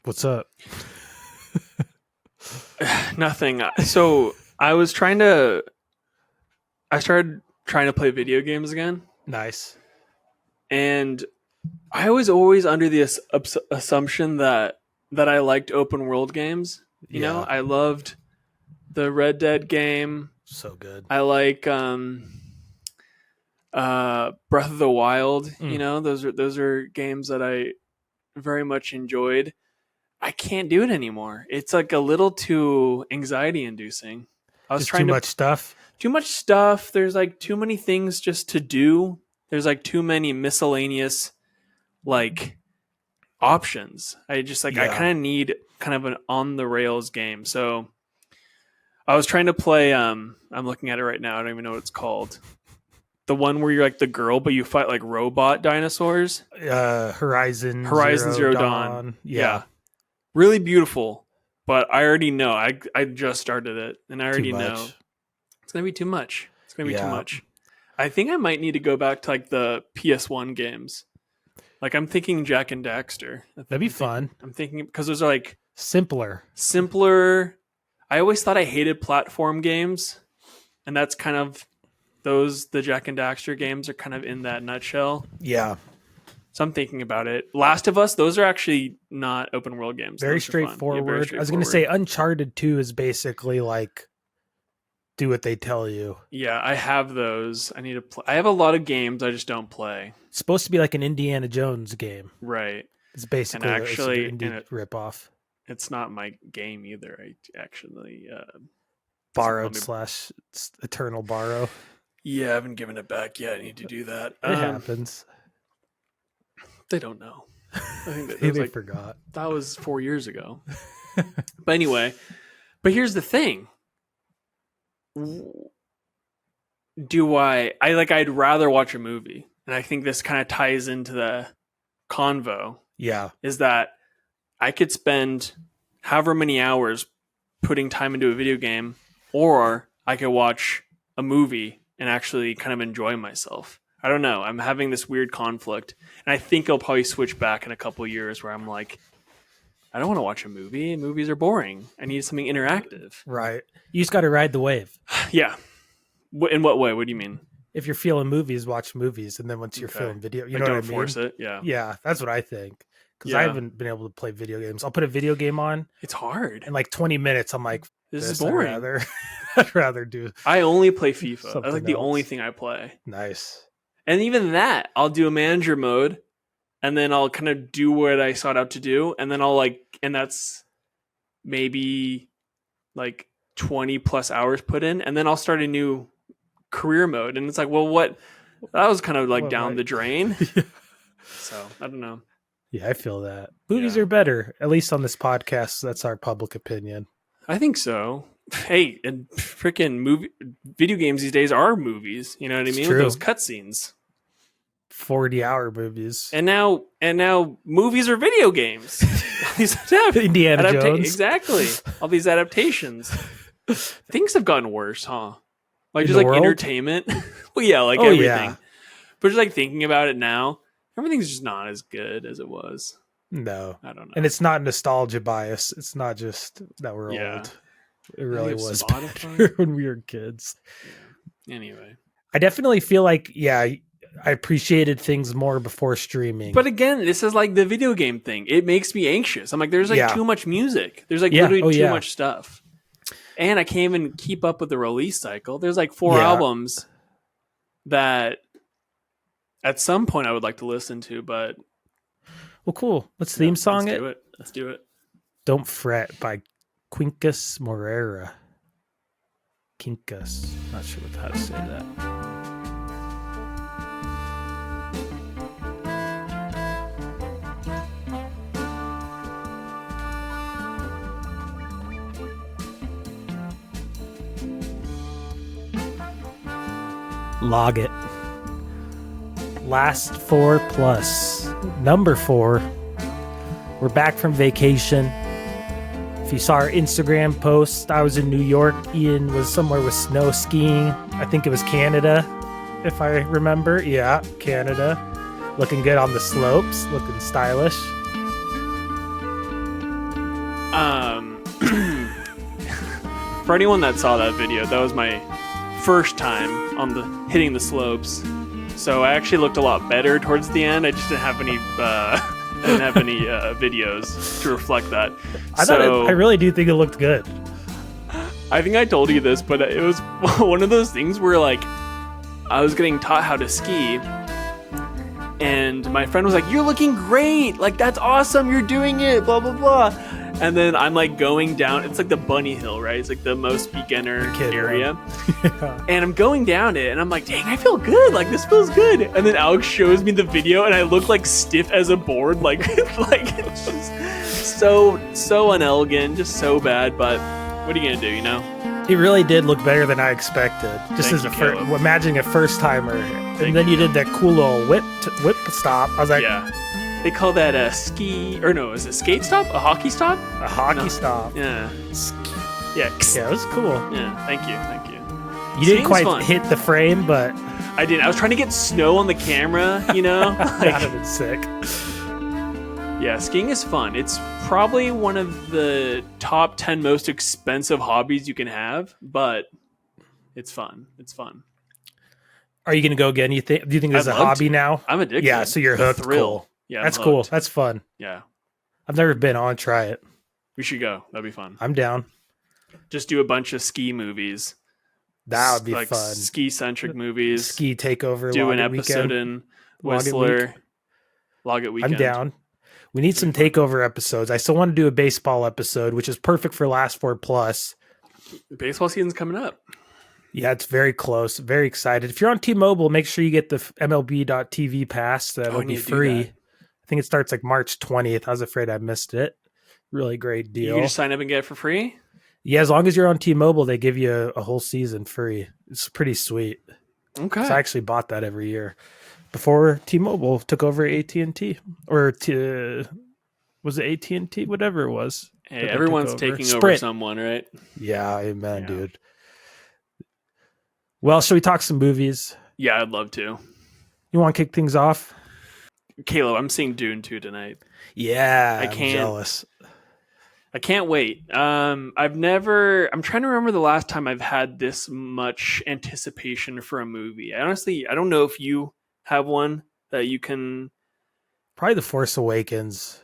What's up? Nothing. So I started trying to play video games again, Nice. and I was always under the assumption that I liked open world games. You know, I loved the Red Dead game. So good. I like Breath of the Wild. You know, those are games that I very much enjoyed. I can't do it anymore. It's like a little too anxiety inducing. I was Just trying too much stuff. Too much stuff. There's like too many things just to do. There's like too many miscellaneous like options. I kind of need kind of an on the rails game. So I was trying to play I'm looking at it right now. I don't even know what it's called. The one where you're like the girl but you fight like robot dinosaurs. Horizon Zero Dawn. Yeah. Really beautiful, but I already know. I just started it and I already know it's going to be too much. It's going to be too much. I think I might need to go back to like the PS1 games. Like I'm thinking Jack and Daxter. That'd be fun. I'm thinking because those are like simpler. I always thought I hated platform games, and that's kind of the Jack and Daxter games are kind of in that nutshell. Yeah. So I'm thinking about it. Last of Us, those are actually not open world games. Very straightforward. I was going to say Uncharted 2 is basically like do what they tell you. Yeah, I have those. I need to play. I have a lot of games I just don't play. It's supposed to be like an Indiana Jones game. Right. It's basically an indie ripoff. It's not my game either. I actually borrowed / eternal borrow. Yeah, I haven't given it back yet. I need to do that. It happens. They don't know. I think they forgot. That was 4 years ago. But anyway, here's the thing. I'd rather watch a movie. And I think this kind of ties into the convo. Yeah. Is that I could spend however many hours putting time into a video game, or I could watch a movie and actually kind of enjoy myself. I don't know. I'm having this weird conflict. And I think I'll probably switch back in a couple of years where I'm like, I don't want to watch a movie. Movies are boring. I need something interactive. Right. You just got to ride the wave. Yeah. In what way? What do you mean? If you're feeling movies, watch movies. And then once you're feeling video, you know what I mean? Don't force it. Yeah. Yeah. That's what I think. Because I haven't been able to play video games. I'll put a video game on. It's hard. In like 20 minutes, I'm like, this is boring. I'd rather do. I only play FIFA. That's like the only thing I play. Nice. And even that, I'll do a manager mode, and then I'll kind of do what I sought out to do, and then and that's maybe like 20 plus hours put in, and then I'll start a new career mode, and it's like, well, what? That was kind of like down the drain. Yeah. So I don't know. Yeah, I feel that. Movies are better, at least on this podcast. That's our public opinion. I think so. Hey, and freaking video games these days are movies. You know what I mean? True. With those cutscenes. 40-hour movies. And now movies are video games. Indiana Jones. Exactly. All these adaptations. Things have gotten worse, huh? Like In just like world? Entertainment. Well, yeah, like everything. Yeah. But just like thinking about it now, everything's just not as good as it was. No. I don't know. And it's not nostalgia bias. It's not just that we're old. It really was better when we were kids. Yeah. Anyway. I definitely feel like, I appreciated things more before streaming. But again, this is like the video game thing. It makes me anxious. I'm like, there's like too much music. There's like literally too much stuff. And I can't even keep up with the release cycle. There's like 4 albums that at some point I would like to listen to, but... Well, cool. Let's theme song it. Let's do it. Don't Fret by Quincus Morera. Quincus. Not sure how to say that. Log it. Last 4 plus. Number 4. We're back from vacation. If you saw our Instagram post, I was in New York. Ian was somewhere with snow skiing. I think it was Canada, if I remember. Yeah, Canada. Looking good on the slopes. Looking stylish. For anyone that saw that video, that was my first time on the hitting the slopes. So I actually looked a lot better towards the end. I just didn't have any videos to reflect that. I really do think it looked good. I think I told you this, but it was one of those things where like I was getting taught how to ski, and my friend was like, "You're looking great! Like that's awesome! You're doing it! Blah blah blah." And then I'm like going down. It's like the bunny hill, right? It's like the most beginner area. Yeah. And I'm going down it, and I'm like, "Dang, I feel good! Like this feels good." And then Alex shows me the video, and I look like stiff as a board, like it's just so unelegant, just so bad. But what are you gonna do? You know? It really did look better than I expected. Just as imagining a first timer, and then you did that cool little whip stop. I was like, yeah. They call that a ski, or no, is it skate stop? A hockey stop? A hockey stop. Yeah. Yeah. Yeah, it was cool. Yeah. Thank you. You didn't quite hit the frame, but I did. I was trying to get snow on the camera. You know, that would have been sick. Yeah, skiing is fun. It's probably one of the top 10 most expensive hobbies you can have, but it's fun. It's fun. Are you going to go again? Do you think there's a hobby now? I'm addicted. Yeah, so you're hooked. Cool. Yeah, that's cool. That's fun. Yeah. I've never been. I want to try it. We should go. That'd be fun. I'm down. Just do a bunch of ski movies. That would be like fun. Ski-centric movies. Ski takeover. Do an episode in Whistler. Log It Weekend. I'm down. We need some takeover episodes. I still want to do a baseball episode, which is perfect for Last Four Plus. Baseball season's coming up. Yeah, it's very close. Very excited. If you're on T-Mobile, make sure you get the MLB.TV pass. That'll be free. I think it starts like March 20th. I was afraid I missed it. Really great deal. You can just sign up and get it for free? Yeah, as long as you're on T-Mobile, they give you a whole season free. It's pretty sweet. Okay. So I actually bought that every year before T-Mobile took over AT&T. Or was it AT&T? Whatever it was. Hey, everyone's taking over someone, right? Yeah, amen, dude. Well, should we talk some movies? Yeah, I'd love to. You want to kick things off? Caleb, I'm seeing Dune 2 tonight. Yeah, I'm jealous. I can't wait. I'm trying to remember the last time I've had this much anticipation for a movie. I don't know if you have one that you can. Probably The Force Awakens.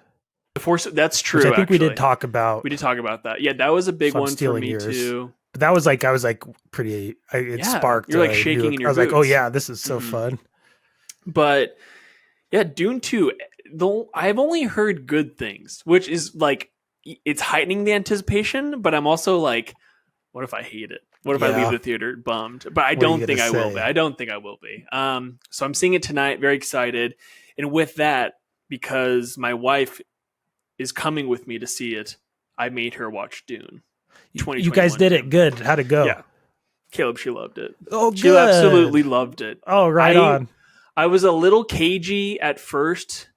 That's true. Which I think we did talk about. We did talk about that. Yeah, that was a big one for me too. But that was I was pretty. It sparked. You're like shaking in your boots. I was like, oh yeah, this is so fun. But yeah, Dune 2. Though I've only heard good things, which is like it's heightening the anticipation. But I'm also like, what if I hate it? What if I leave the theater bummed? But I don't think I will be. I don't think I will be. So I'm seeing it tonight. Very excited. And with that, because my wife is coming with me to see it, I made her watch Dune. You guys did it good. How'd it go? Yeah. Caleb, she loved it. Oh, good. She absolutely loved it. Oh, right on. I was a little cagey at first,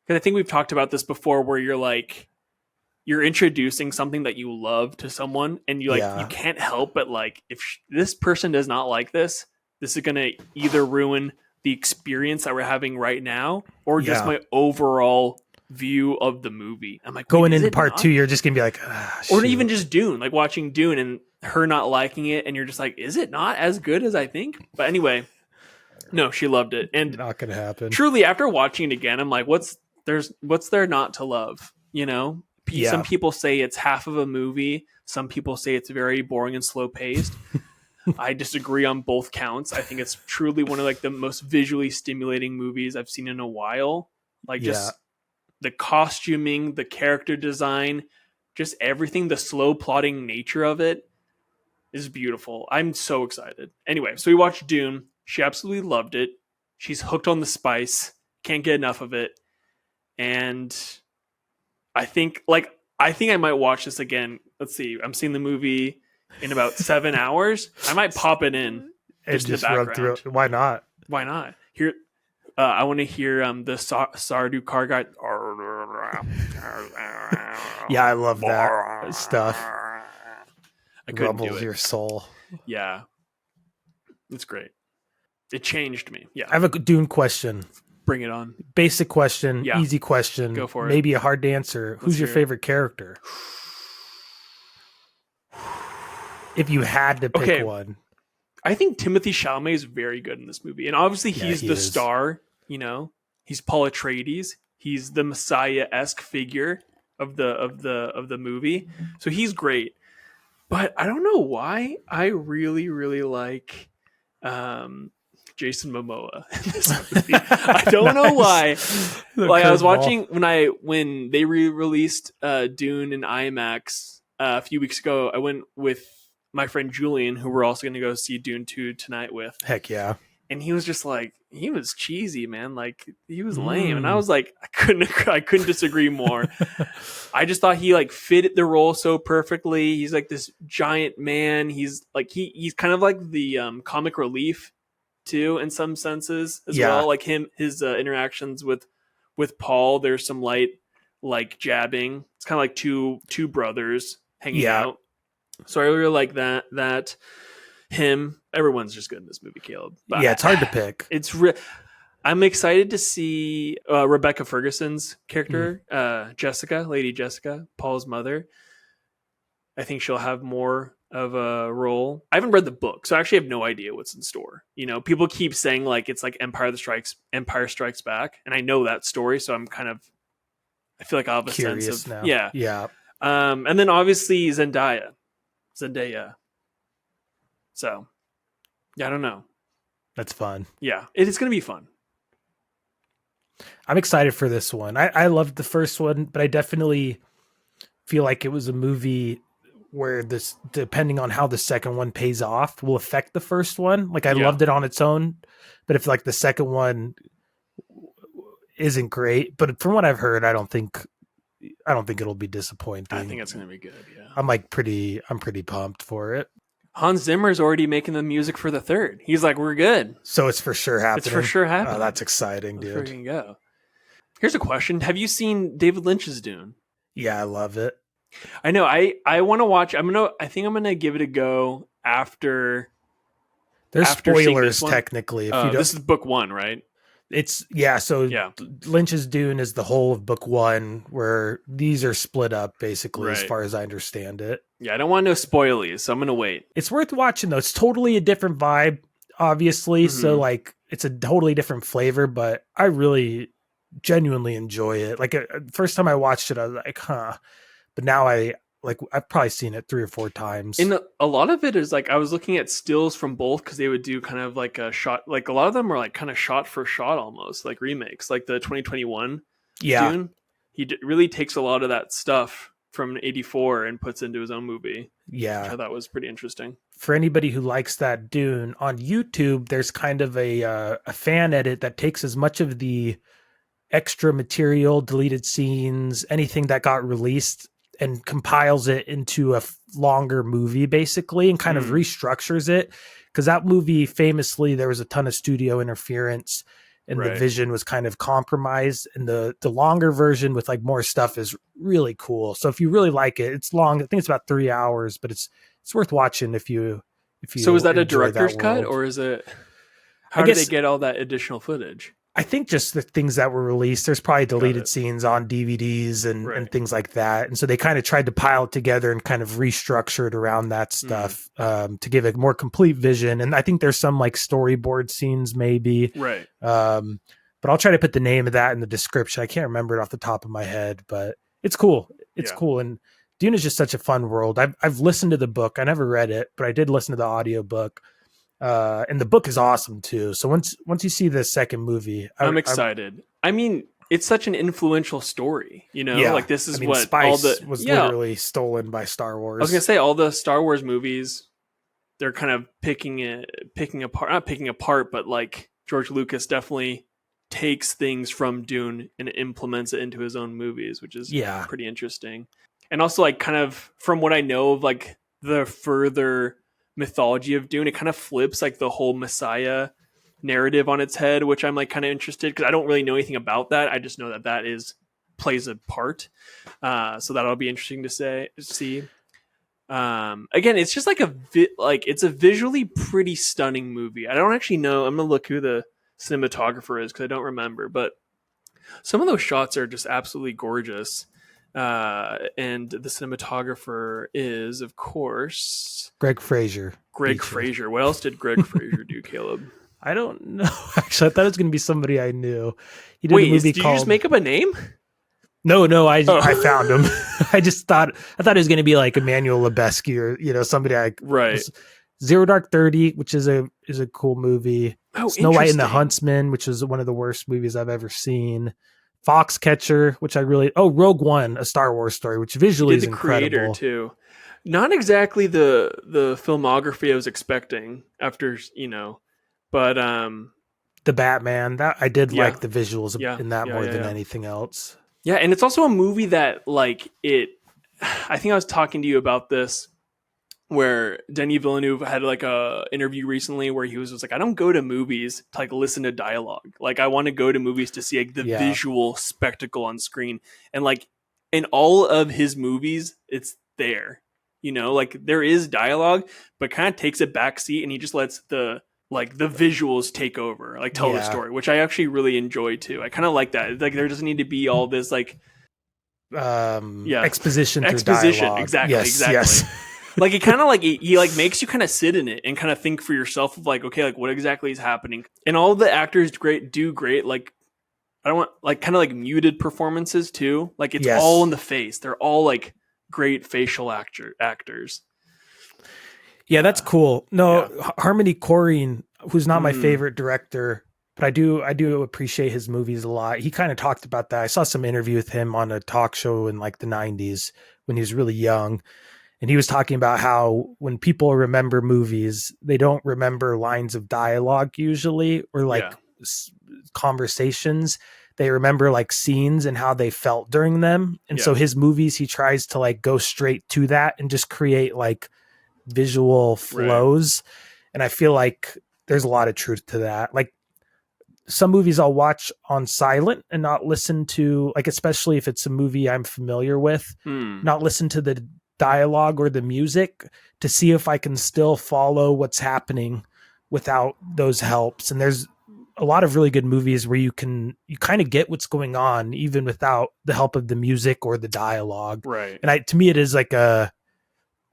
because I think we've talked about this before, where you're introducing something that you love to someone, and you can't help but if this person does not like this is going to either ruin the experience that we're having right now, or just my overall view of the movie. I'm like, going into part 2, you're just gonna be like, or even just Dune, like watching Dune and her not liking it, and you're just like, is it not as good as I think? But anyway, no, she loved it, and not gonna happen. Truly, after watching it again, I'm like, what's there not to love? You know, some people say it's half of a movie. Some people say it's very boring and slow paced. I disagree on both counts. I think it's truly one of the most visually stimulating movies I've seen in a while. Just the costuming, the character design, just everything, the slow plotting nature of it is beautiful. I'm so excited. Anyway, so we watched Dune. She absolutely loved it. She's hooked on the spice. Can't get enough of it. And I think I might watch this again. Let's see. I'm seeing the movie in about 7 hours. I might pop it in just run through it. Why not? Why not? Here, I want to hear the Sardu car guy. Yeah, I love that stuff. I couldn't rumbles do it. Your soul. Yeah, it's great. It changed me. Yeah, I have a Dune question. Bring it on. Basic question, easy question. Go for it. Maybe a hard to answer. Who's your favorite character? If you had to pick Okay. one. I think Timothée Chalamet is very good in this movie. And obviously he's the star, you know. He's Paul Atreides. He's the Messiah-esque figure of the movie. So he's great. But I don't know why I really, really like Jason Momoa in this movie. I don't know why. Like I was watching when they re-released Dune in IMAX a few weeks ago. I went with my friend Julian, who we're also going to go see Dune 2 tonight with. Heck yeah. And he was just like, he was cheesy, man. Like he was lame. And I was like, I couldn't disagree more. I just thought he like fit the role so perfectly. He's like this giant man. He's like, he's kind of like the comic relief too, in some senses as well. Like his interactions with Paul, there's some light like jabbing. It's kind of like two brothers hanging out. So I really like that him. Everyone's just good in this movie, Caleb. But it's hard to pick. I'm excited to see Rebecca Ferguson's character, Lady Jessica, Paul's mother. I think she'll have more of a role. I haven't read the book, so I actually have no idea what's in store. You know, people keep saying like it's like Empire Strikes Back, and I know that story, so I feel like I'll have a curious sense of now. Yeah. And then obviously Zendaya. So, yeah, I don't know. That's fun. Yeah, it is going to be fun. I'm excited for this one. I loved the first one, but I definitely feel like it was a movie where this, depending on how the second one pays off, will affect the first one. Like I loved it on its own, but if like the second one isn't great, but from what I've heard, I don't think it'll be disappointing. I think it's going to be good. Yeah. I'm pretty pumped for it. Hans Zimmer's already making the music for the third. He's like, we're good. So it's for sure happening. Oh, that's exciting, dude. Let's freaking go. Here's a question. Have you seen David Lynch's Dune? Yeah, I love it. I know. I want to watch. I think I'm going to give it a go after. There's spoilers technically. If you don't, this is book one, right? So Lynch's Dune is the whole of book one, where these are split up basically, as far as I understand it. Yeah, I don't want no spoilies, so I'm gonna wait. It's worth watching though. It's totally a different vibe, obviously. Mm-hmm. So like, it's a totally different flavor, but I really genuinely enjoy it. Like first time I watched it, I was like, huh. But now I've probably seen it 3 or 4 times. And a lot of it is like, I was looking at stills from both because they would do kind of like a shot. Like a lot of them are like kind of shot for shot, almost like remakes, like the 2021 Dune. He really takes a lot of that stuff from 84 and puts into his own movie. Yeah. Which I thought was pretty interesting. For anybody who likes that Dune, on YouTube, there's kind of a fan edit that takes as much of the extra material, deleted scenes, anything that got released, and compiles it into a longer movie basically, and kind of restructures it. Because that movie, famously, there was a ton of studio interference and the vision was kind of compromised. And the longer version with like more stuff is really cool. So if you really like it, it's long. I think it's about 3 hours, but it's worth watching if you. So is that a director's cut, or is it? How did they get all that additional footage? I think just the things that were released, there's probably deleted scenes on DVDs and things like that. And so they kind of tried to pile it together and kind of restructure it around that stuff to give a more complete vision. And I think there's some like storyboard scenes maybe. Right. But I'll try to put the name of that in the description. I can't remember it off the top of my head, but it's cool. It's cool. And Dune is just such a fun world. I've listened to the book. I never read it, but I did listen to the audiobook. And the book is awesome too. So once you see the second movie, I'm excited. I mean, it's such an influential story, you know, like this is what Spice all the was literally stolen by Star Wars. I was gonna say all the Star Wars movies, they're kind of not picking apart, but like George Lucas definitely takes things from Dune and implements it into his own movies, which is pretty interesting. And also like kind of from what I know of like the further mythology of Dune, it kind of flips like the whole Messiah narrative on its head, which I'm like kind of interested because I don't really know anything about that. I just know that plays a part. So that'll be interesting to see. Again, it's just like it's a visually pretty stunning movie. I don't actually know. I'm gonna look who the cinematographer is because I don't remember, but some of those shots are just absolutely gorgeous. And the cinematographer is, of course, Greg Fraser. Greg Fraser. What else did Greg Fraser do, Caleb? I don't know. Actually, I thought it was going to be somebody I knew. He did Wait, a movie did called... you just make up a name? No, I found him. I thought it was going to be like Emmanuel Lubezki or somebody right. Zero Dark 30, which is a cool movie. Oh, Snow White and the Huntsman, which is one of the worst movies I've ever seen. Foxcatcher, which Rogue One, a Star Wars story, which visually is incredible. Creator too. Not exactly the filmography I was expecting after, but the Batman, that I did like the visuals in that more than anything else. Yeah, and it's also a movie that I think I was talking to you about this, where Denis Villeneuve had like a interview recently where he was just like, I don't go to movies to like listen to dialogue. Like I want to go to movies to see like the visual spectacle on screen. And like in all of his movies, it's there, like there is dialogue, but kind of takes a back seat and he just lets the visuals take over, like tell the story, which I actually really enjoy too. I kind of like that. Like there doesn't need to be all this like exposition through dialogue. Exactly. Yes. Like it kind of like he like makes you kind of sit in it and kind of think for yourself of like, okay, like what exactly is happening. And all the actors do great. Like I don't want like kind of like muted performances too. Like it's all in the face. They're all like great facial actors. Yeah, that's cool. No, Harmony Korine, who's not my favorite director, but I do appreciate his movies a lot. He kind of talked about that. I saw some interview with him on a talk show in like the 90s when he was really young. And he was talking about how when people remember movies, they don't remember lines of dialogue usually, or like conversations. They remember like scenes and how they felt during them. And so his movies, he tries to like go straight to that and just create like visual flows. And I feel like there's a lot of truth to that. Like some movies I'll watch on silent and not listen to, like, especially if it's a movie I'm familiar with, not listen to the dialogue or the music to see if I can still follow what's happening without those helps. And there's a lot of really good movies where you kind of get what's going on even without the help of the music or the dialogue. Right. And to me, it is like a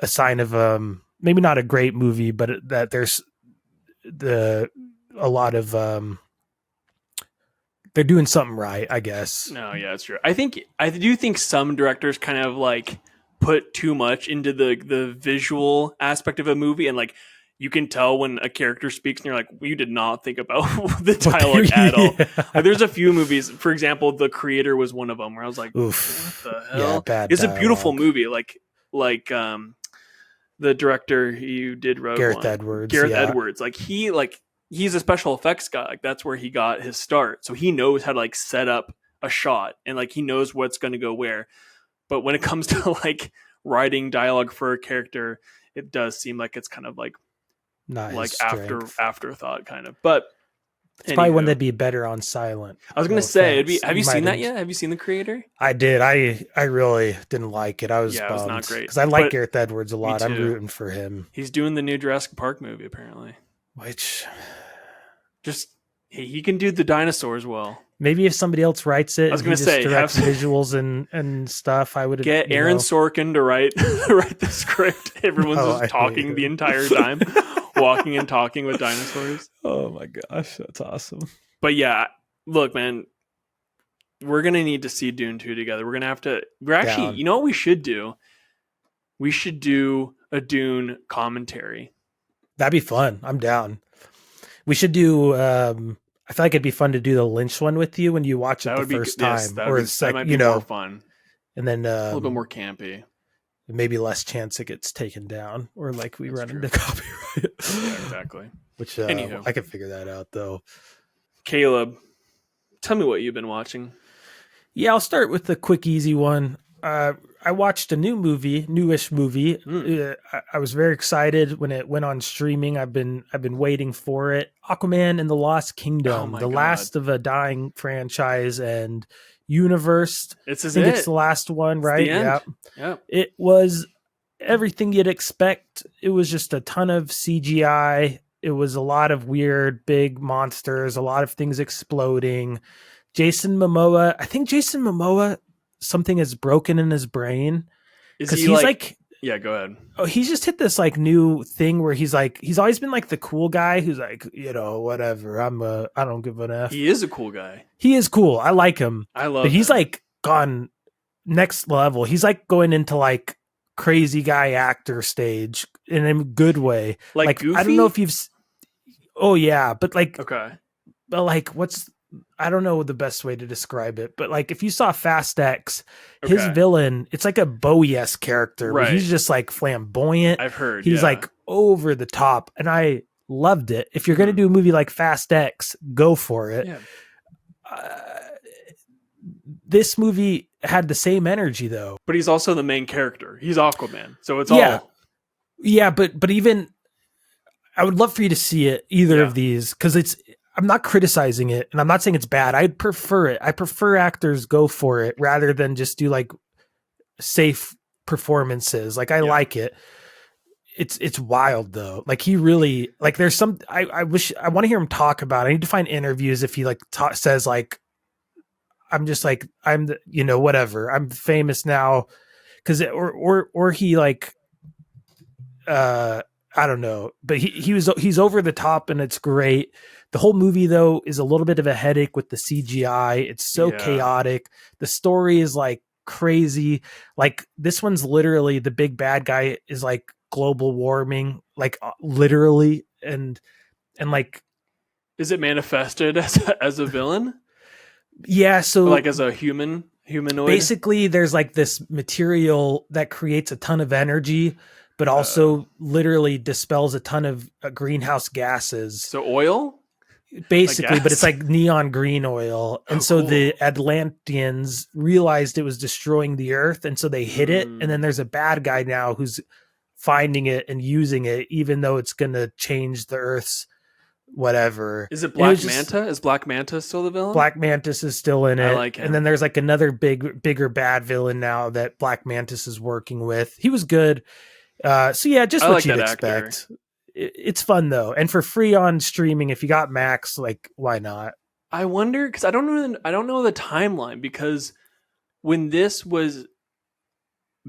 sign of maybe not a great movie, but that there's a lot of they're doing something right, I guess. No, yeah, that's true. I do think some directors kind of like put too much into the visual aspect of a movie, and like you can tell when a character speaks and you're like, well, you did not think about the dialogue at all. Like, there's a few movies, for example, The Creator was one of them where I was like, oof, what the hell? Bad it's dialogue. A beautiful movie. Like the director who did Rogue One, Gareth Edwards, like he's a special effects guy. Like that's where he got his start. So he knows how to like set up a shot and like he knows what's going to go where. But when it comes to like writing dialogue for a character, it does seem like it's kind of like not like afterthought kind of. But it's probably one that'd be better on silent. I was going to say, have you seen that yet? Have you seen The Creator? I did. I really didn't like it. I was bummed. It was not great. Because I like Gareth Edwards a lot. I'm rooting for him. He's doing the new Jurassic Park movie, apparently. Which... just he can do the dinosaurs well. Maybe if somebody else writes it, I was going to say, directs visuals and stuff, I would get Aaron Sorkin to write the script. Everyone's just talking the entire time, walking and talking with dinosaurs. Oh my gosh, that's awesome. But yeah, look, man, we're gonna need to see Dune 2 together. We're gonna have to. We're actually, Down. You know what we should do? We should do a Dune commentary. That'd be fun. I'm down. We should do. I feel like it'd be fun to do the Lynch one with you when you watch it the first time, that might be more fun. And then a little bit more campy. Maybe less chance it gets taken down, or like we run into copyright. Yeah, exactly. Which I could figure that out though. Caleb, tell me what you've been watching. Yeah, I'll start with the quick, easy one. I watched a newish movie. I was very excited when it went on streaming. I've been waiting for it. Aquaman and the Lost Kingdom, last of a dying franchise and universe. It's the last one, right? Yeah. It was everything you'd expect. It was just a ton of CGI. It was a lot of weird big monsters, a lot of things exploding. Jason Momoa, I think Jason Momoa something is broken in his brain. Is Because he he's like, yeah, go ahead. oh, he's just hit this like new thing where he's always been like the cool guy who's like, whatever. I don't give an F. He is a cool guy. He is cool. I like him. I love But he's him. like gone next level. He's like going into like crazy guy actor stage in a good way. Like Goofy? I don't know if you've. Oh yeah, but like okay. But like I don't know the best way to describe it, but like if you saw Fast X, his villain, it's like a Bowie-esque character. Right. He's just like flamboyant. I've heard. He's like over the top, and I loved it. If you're going to do a movie like Fast X, go for it. Yeah. This movie had the same energy though. But he's also the main character. He's Aquaman. So it's all. Yeah, but even I would love for you to see it, either of these, because I'm not criticizing it, and I'm not saying it's bad. I'd prefer it. I prefer actors go for it rather than just do like safe performances. Like I like it. It's wild though. Like he really like. There's some. I wish I want to hear him talk about it. I need to find interviews if he like says like, I'm just like I'm the, whatever. I'm famous now, because or he like I don't know, but he's over the top and it's great. The whole movie though is a little bit of a headache with the CGI. It's so chaotic. The story is like crazy. Like this one's literally the big bad guy is like global warming, like literally, and like, is it manifested as a villain? Yeah, so or like as a humanoid. Basically, there's like this material that creates a ton of energy, but also literally dispels a ton of greenhouse gases. So oil? Basically, but it's like neon green oil. And so the Atlanteans realized it was destroying the earth, and so they hid it. And then there's a bad guy now who's finding it and using it, even though it's going to change the earth's whatever. Is it Black Manta? Is Black Manta still the villain? Black Mantis is still in it. I like him. And then there's like another bigger bad villain now that Black Mantis is working with. He was good. So yeah, just what you'd expect. It's fun though, and for free on streaming if you got Max. Like, why not? I wonder, because I don't know the timeline, because when this was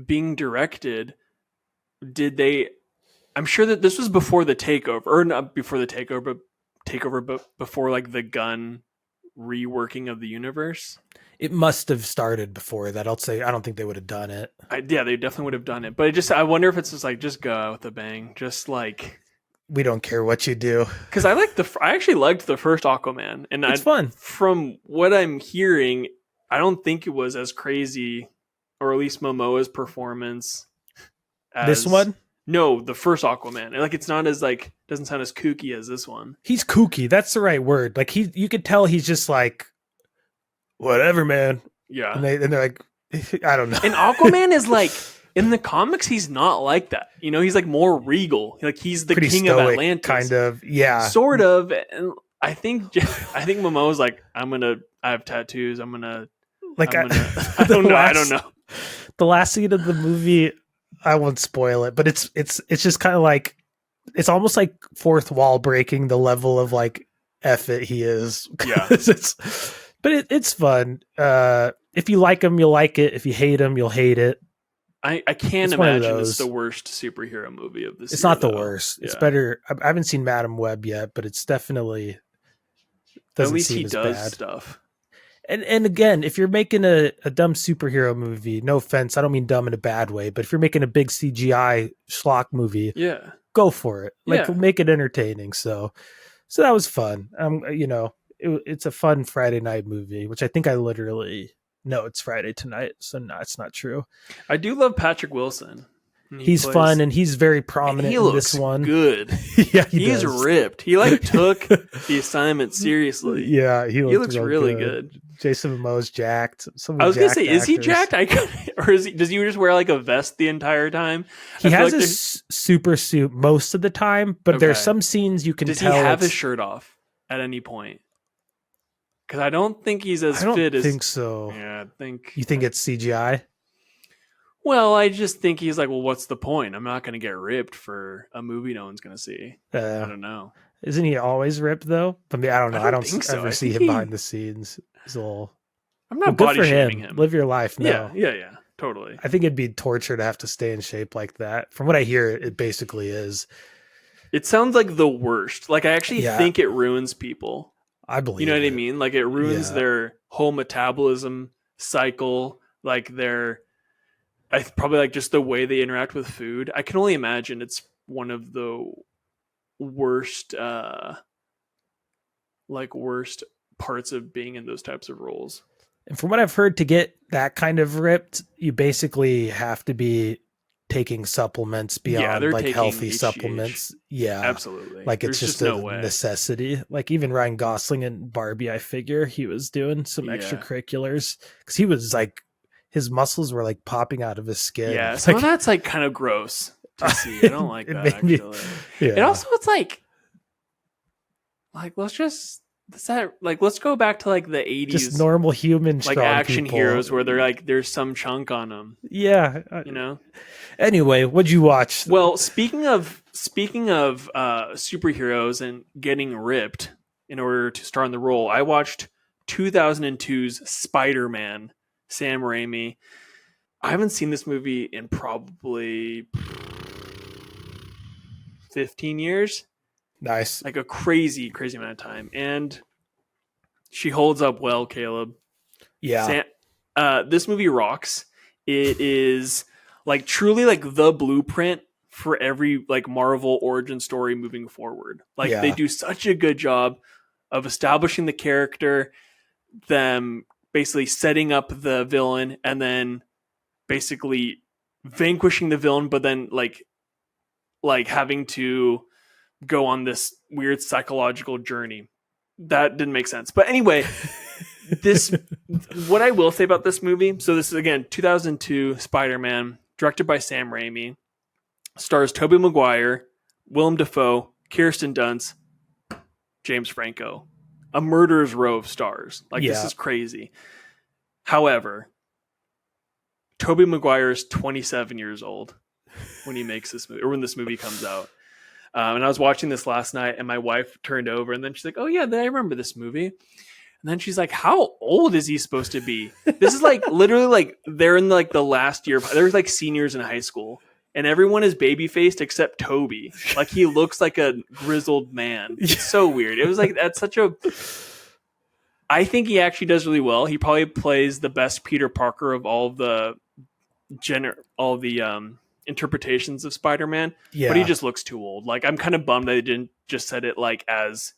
being directed, did they? I'm sure that this was before the takeover, or not before the takeover, but before like the gun reworking of the universe. It must have started before that. I'll say I don't think they would have done it. Yeah, they definitely would have done it. But I wonder if it's just like, just go out with a bang, just like. We don't care what you do. Because I actually liked the first Aquaman, and it's fun. From what I'm hearing, I don't think it was as crazy, or at least Momoa's performance. This one? No, the first Aquaman. Like, it's not as like, doesn't sound as kooky as this one. He's kooky. That's the right word. Like you could tell he's just like, whatever, man. Yeah. And they're like, I don't know. And Aquaman is like. In the comics, he's not like that. He's like more regal. Like he's the pretty king stoic, of Atlantis, kind of. Yeah, sort of. And I think Momoa's like, I have tattoos. I don't know. The last scene of the movie, I won't spoil it, but it's just kind of like, it's almost like fourth wall breaking, the level of like F it he is. Yeah, it's fun. If you like him, you'll like it. If you hate him, you'll hate it. I can't imagine it's the worst superhero movie of this year. It's not the worst. It's better. I haven't seen Madam Web yet, but it's definitely doesn't at least seem he as does bad. Stuff. And again, if you're making a dumb superhero movie, no offense, I don't mean dumb in a bad way, but if you're making a big CGI schlock movie, go for it. Like make it entertaining. So that was fun. It's a fun Friday night movie, which I think I literally. No, it's Friday tonight, so no, it's not true. I do love Patrick Wilson. He's fun, and he's very prominent in this one. Good. Yeah, he's ripped. He like took the assignment seriously. Yeah, he looks really good. Jason Momoa's jacked. I was gonna say, is he jacked? Or is he? Does he just wear like a vest the entire time? He has a super suit most of the time, but there's some scenes you can tell. Does he have his shirt off at any point? Because I don't think he's as fit as. I think so. Yeah, I think. You think it's CGI? Well, I just think he's like, well, what's the point? I'm not going to get ripped for a movie no one's going to see. I don't know. Isn't he always ripped though? I mean, I don't know. I don't ever see him behind the scenes. He's a little. I'm not good body for shaming him. Live your life. No. Yeah. Totally. I think it'd be torture to have to stay in shape like that. From what I hear, it basically is. It sounds like the worst. Like I actually Yeah. think it ruins people. I believe You know what I it. mean? Like it ruins their whole metabolism cycle, like probably like just the way they interact with food. I can only imagine it's one of the worst worst parts of being in those types of roles. And from what I've heard, to get that kind of ripped, you basically have to be taking supplements beyond like healthy HGH. supplements. Yeah, absolutely. Like it's just a necessity. Like even Ryan Gosling and Barbie, I figure he was doing some extracurriculars because he was like, his muscles were like popping out of his skin. Yeah, so that's like kind of gross to see. I don't like that actually. And also it's like let's go back to like the 80s, just normal human like action people. Heroes where they're like there's some chunk on them. Yeah, you know. Anyway, what'd you watch? Well, speaking of superheroes and getting ripped in order to star in the role, I watched 2002's Spider-Man, Sam Raimi. I haven't seen this movie in probably 15 years. Nice. Like a crazy amount of time. And she holds up well, Caleb. Yeah. This movie rocks. It is like truly like the blueprint for every like Marvel origin story moving forward. Like they do such a good job of establishing the character, them basically setting up the villain, and then basically vanquishing the villain, but then like having to go on this weird psychological journey. That didn't make sense. But anyway, what I will say about this movie, so this is again 2002 Spider-Man, directed by Sam Raimi, stars Tobey Maguire, Willem Dafoe, Kirsten Dunst, James Franco. A murderer's row of stars. Like this is crazy. However, Tobey Maguire is 27 years old when he makes this movie, or when this movie comes out. And I was watching this last night, and my wife turned over, and then she's like, "Oh yeah, I remember this movie." And then she's like, "How old is he supposed to be?" This is like literally like they're in like the last year. They're like seniors in high school, and everyone is baby faced except Toby. Like he looks like a grizzled man. It's so weird. It was like that's such a. I think he actually does really well. He probably plays the best Peter Parker of all the interpretations of Spider-Man, but he just looks too old. Like I'm kind of bummed that they didn't just set it like as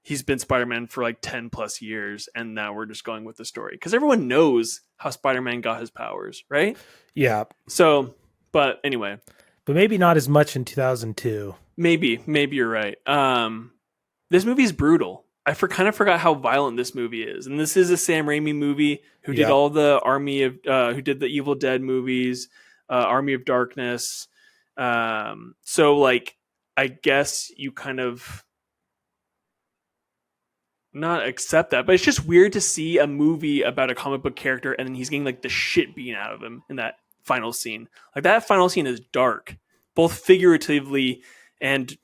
he's been Spider-Man for like 10 plus years and now we're just going with the story because everyone knows how Spider-Man got his powers, right? Yeah. So, but anyway, but maybe not as much in 2002. Maybe you're right. This movie's brutal. I kind of forgot how violent this movie is, and this is a Sam Raimi movie who did all the who did the Evil Dead movies. Army of Darkness. So like, I guess you kind of not accept that, but it's just weird to see a movie about a comic book character and then he's getting like the shit beaten out of him in that final scene. Like that final scene is dark, both figuratively and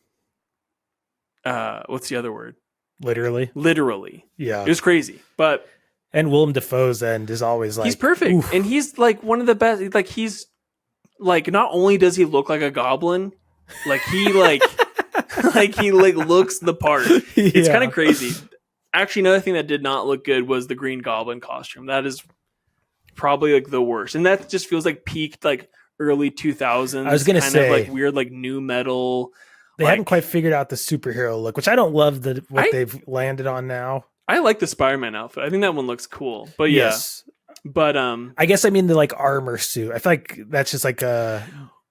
what's the other word? Literally. Yeah. It was crazy, but. And Willem Dafoe's end is always like, he's perfect. Oof. And he's like one of the best. Like he's like, not only does he look like a goblin, like he like, he looks the part. It's kind of crazy. Actually, another thing that did not look good was the Green Goblin costume. That is probably like the worst. And that just feels like peaked like early 2000s. I was going to say of like weird, like new metal. They haven't quite figured out the superhero look, which I don't love they've landed on now. I like the Spider-Man outfit. I think that one looks cool. But yes. But I guess I mean the like armor suit. I feel like that's just like a.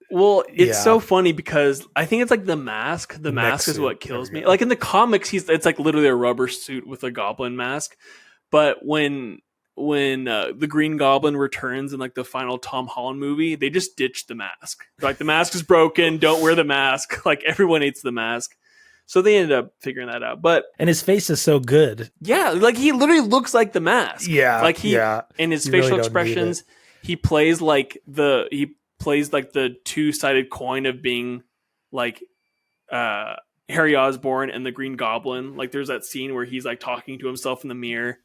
Well, it's so funny because I think it's like the mask. The mask is what kills me. Like in the comics, it's like literally a rubber suit with a goblin mask. But when the Green Goblin returns in like the final Tom Holland movie, they just ditched the mask. They're like, the mask is broken. Don't wear the mask. Like everyone hates the mask. So they ended up figuring that out. And his face is so good. Yeah, like he literally looks like the mask. Yeah. Like in his facial expressions, he plays like the two-sided coin of being like Harry Osborn and the Green Goblin. Like there's that scene where he's like talking to himself in the mirror.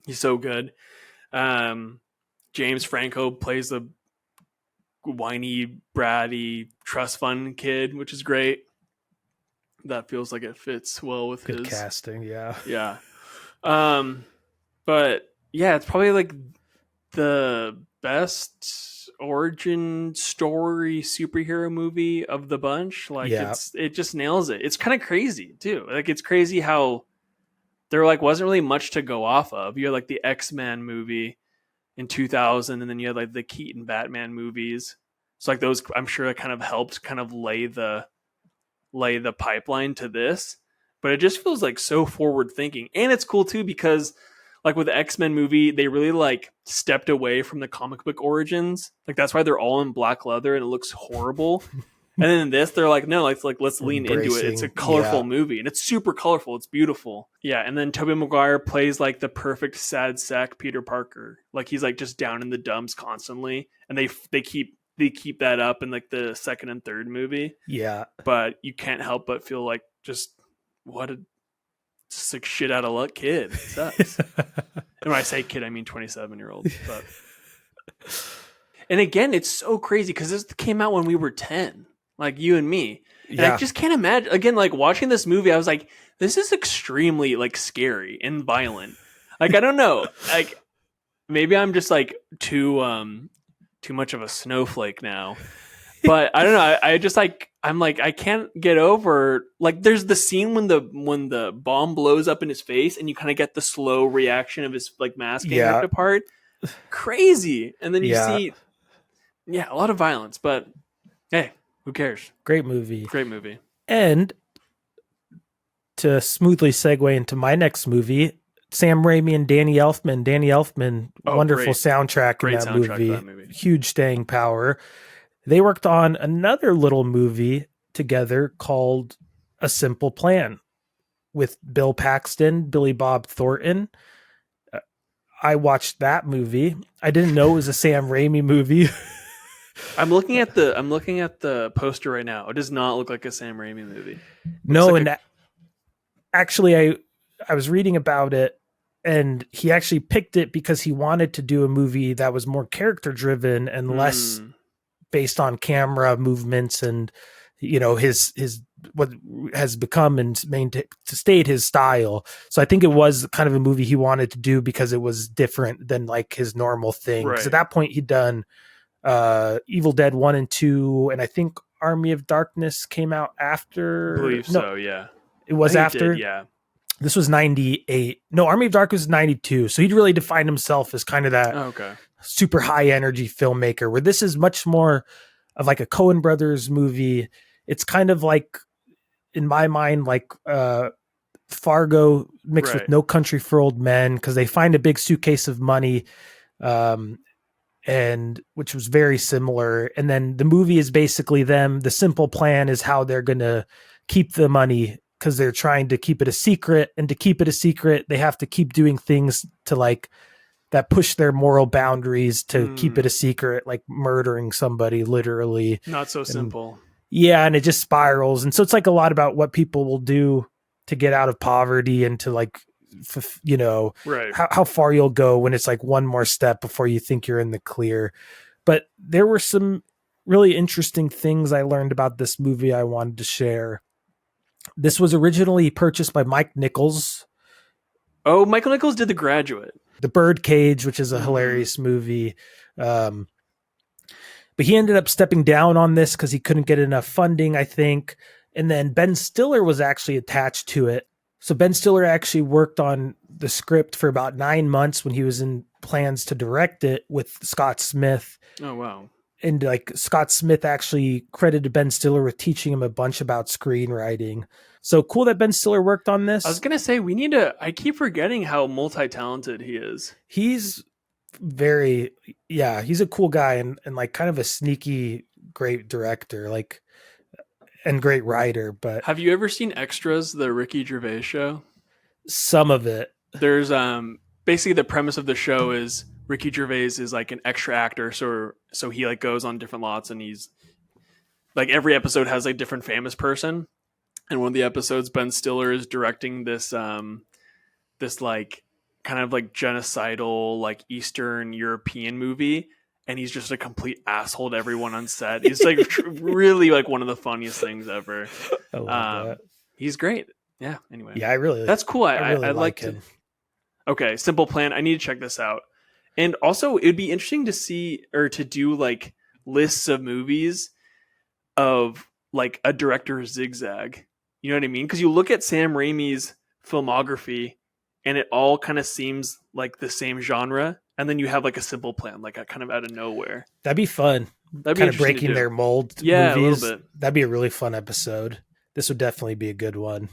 He's so good. James Franco plays the whiny, bratty, trust fund kid, which is great. That feels like it fits well with Good his casting. Yeah. Yeah. But yeah, it's probably like the best origin story superhero movie of the bunch. Like it just nails it. It's kind of crazy too. Like it's crazy how there like wasn't really much to go off of. You had like the X-Men movie in 2000, and then you had like the Keaton Batman movies. So like those, I'm sure it kind of helped kind of lay the pipeline to this. But it just feels like so forward thinking, and it's cool too because like with the X-Men movie, they really like stepped away from the comic book origins. Like that's why they're all in black leather and it looks horrible. And then in this, they're like, no, let's lean into it. It's a colorful movie, and it's super colorful. It's beautiful. Yeah, and then Tobey Maguire plays like the perfect sad sack Peter Parker. Like he's like just down in the dumps constantly, and they keep that up in like the second and third movie. Yeah, but you can't help but feel like just like shit out of luck kid. It sucks. And when I say kid, I mean 27-year-old. But and again, it's so crazy because this came out when we were 10. Like you and me. And I just can't imagine, again, like watching this movie, I was like, this is extremely like scary and violent. Like, I don't know. Like maybe I'm just like too much of a snowflake now. But I don't know. I just like, I'm like, I can't get over, like there's the scene when the bomb blows up in his face and you kind of get the slow reaction of his like mask getting ripped apart. Crazy. And then you see, a lot of violence, but hey, who cares? Great movie. Great movie. And to smoothly segue into my next movie, Sam Raimi and Danny Elfman. Danny Elfman, wonderful soundtrack in that movie. Huge staying power. They worked on another little movie together called A Simple Plan with Bill Paxton, Billy Bob Thornton. I watched that movie. I didn't know it was a Sam Raimi movie. I'm looking at the poster right now. It does not look like a Sam Raimi movie. No, like and actually I was reading about it, and he actually picked it because he wanted to do a movie that was more character driven and less based on camera movements and, you know, his what has become and stayed his style. So I think it was kind of a movie he wanted to do because it was different than like his normal thing. Because at that point he'd done Evil Dead 1 and 2, and I think Army of Darkness came out after. I believe so, yeah. It was after? Yeah. This was 98. No, Army of Darkness was 92. So he'd really defined himself as kind of that super high energy filmmaker, where this is much more of like a Coen Brothers movie. It's kind of like, in my mind, like Fargo mixed with No Country for Old Men, because they find a big suitcase of money, and which was very similar. And then the movie is basically them. The simple plan is how they're going to keep the money, because they're trying to keep it a secret, and to keep it a secret, they have to keep doing things to like that push their moral boundaries to keep it a secret, like murdering somebody, literally. Not so simple. Yeah. And it just spirals. And so it's like a lot about what people will do to get out of poverty and to like, you know, how far you'll go when it's like one more step before you think you're in the clear. But there were some really interesting things I learned about this movie I wanted to share. This was originally purchased by Mike Nichols. Oh, Michael Nichols did The Graduate. The Birdcage, which is a hilarious movie. But he ended up stepping down on this because he couldn't get enough funding, I think. And then Ben Stiller was actually attached to it. So Ben Stiller actually worked on the script for about 9 months when he was in plans to direct it with Scott Smith. Oh, wow. And like Scott Smith actually credited Ben Stiller with teaching him a bunch about screenwriting. So cool that Ben Stiller worked on this. I was going to say, I keep forgetting how multi-talented he is. He's he's a cool guy and like kind of a sneaky, great director, like, and great writer. But have you ever seen Extras, the Ricky Gervais show? Some of it. There's basically the premise of the show is Ricky Gervais is like an extra actor, so he like goes on different lots, and he's like every episode has a different famous person. And one of the episodes, Ben Stiller is directing this like kind of like genocidal, like Eastern European movie. And he's just a complete asshole to everyone on set. He's like really like one of the funniest things ever. I love that. He's great. Yeah. Anyway. Yeah, that's cool. I really I'd like him. to. Okay. Simple Plan. I need to check this out. And also, it'd be interesting to see or to do like lists of movies of like a director's zigzag. You know what I mean? Because you look at Sam Raimi's filmography and it all kind of seems like the same genre. And then you have like a Simple Plan, like kind of out of nowhere. That'd be fun. That'd be kind of breaking their mold. Yeah, movies. A little bit. That'd be a really fun episode. This would definitely be a good one.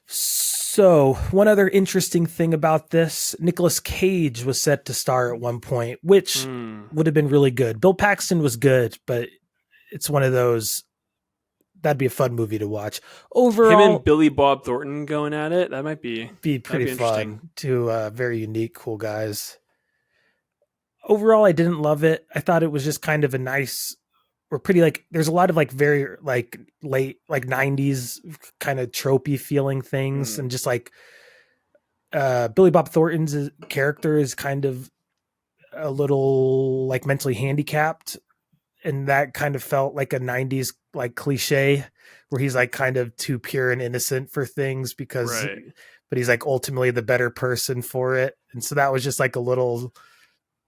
So, one other interesting thing about this, Nicolas Cage was set to star at one point, which would have been really good. Bill Paxton was good, but it's one of those, that'd be a fun movie to watch. Overall, him and Billy Bob Thornton going at it, that might be pretty fun. Two very unique, cool guys. Overall, I didn't love it. I thought it was just kind of a nice, or pretty like, there's a lot of like very like late, like 90s kind of tropey feeling things. And just like Billy Bob Thornton's character is kind of a little like mentally handicapped. And that kind of felt like a 90s like cliche where he's like kind of too pure and innocent for things because, but he's like ultimately the better person for it. And so that was just like a little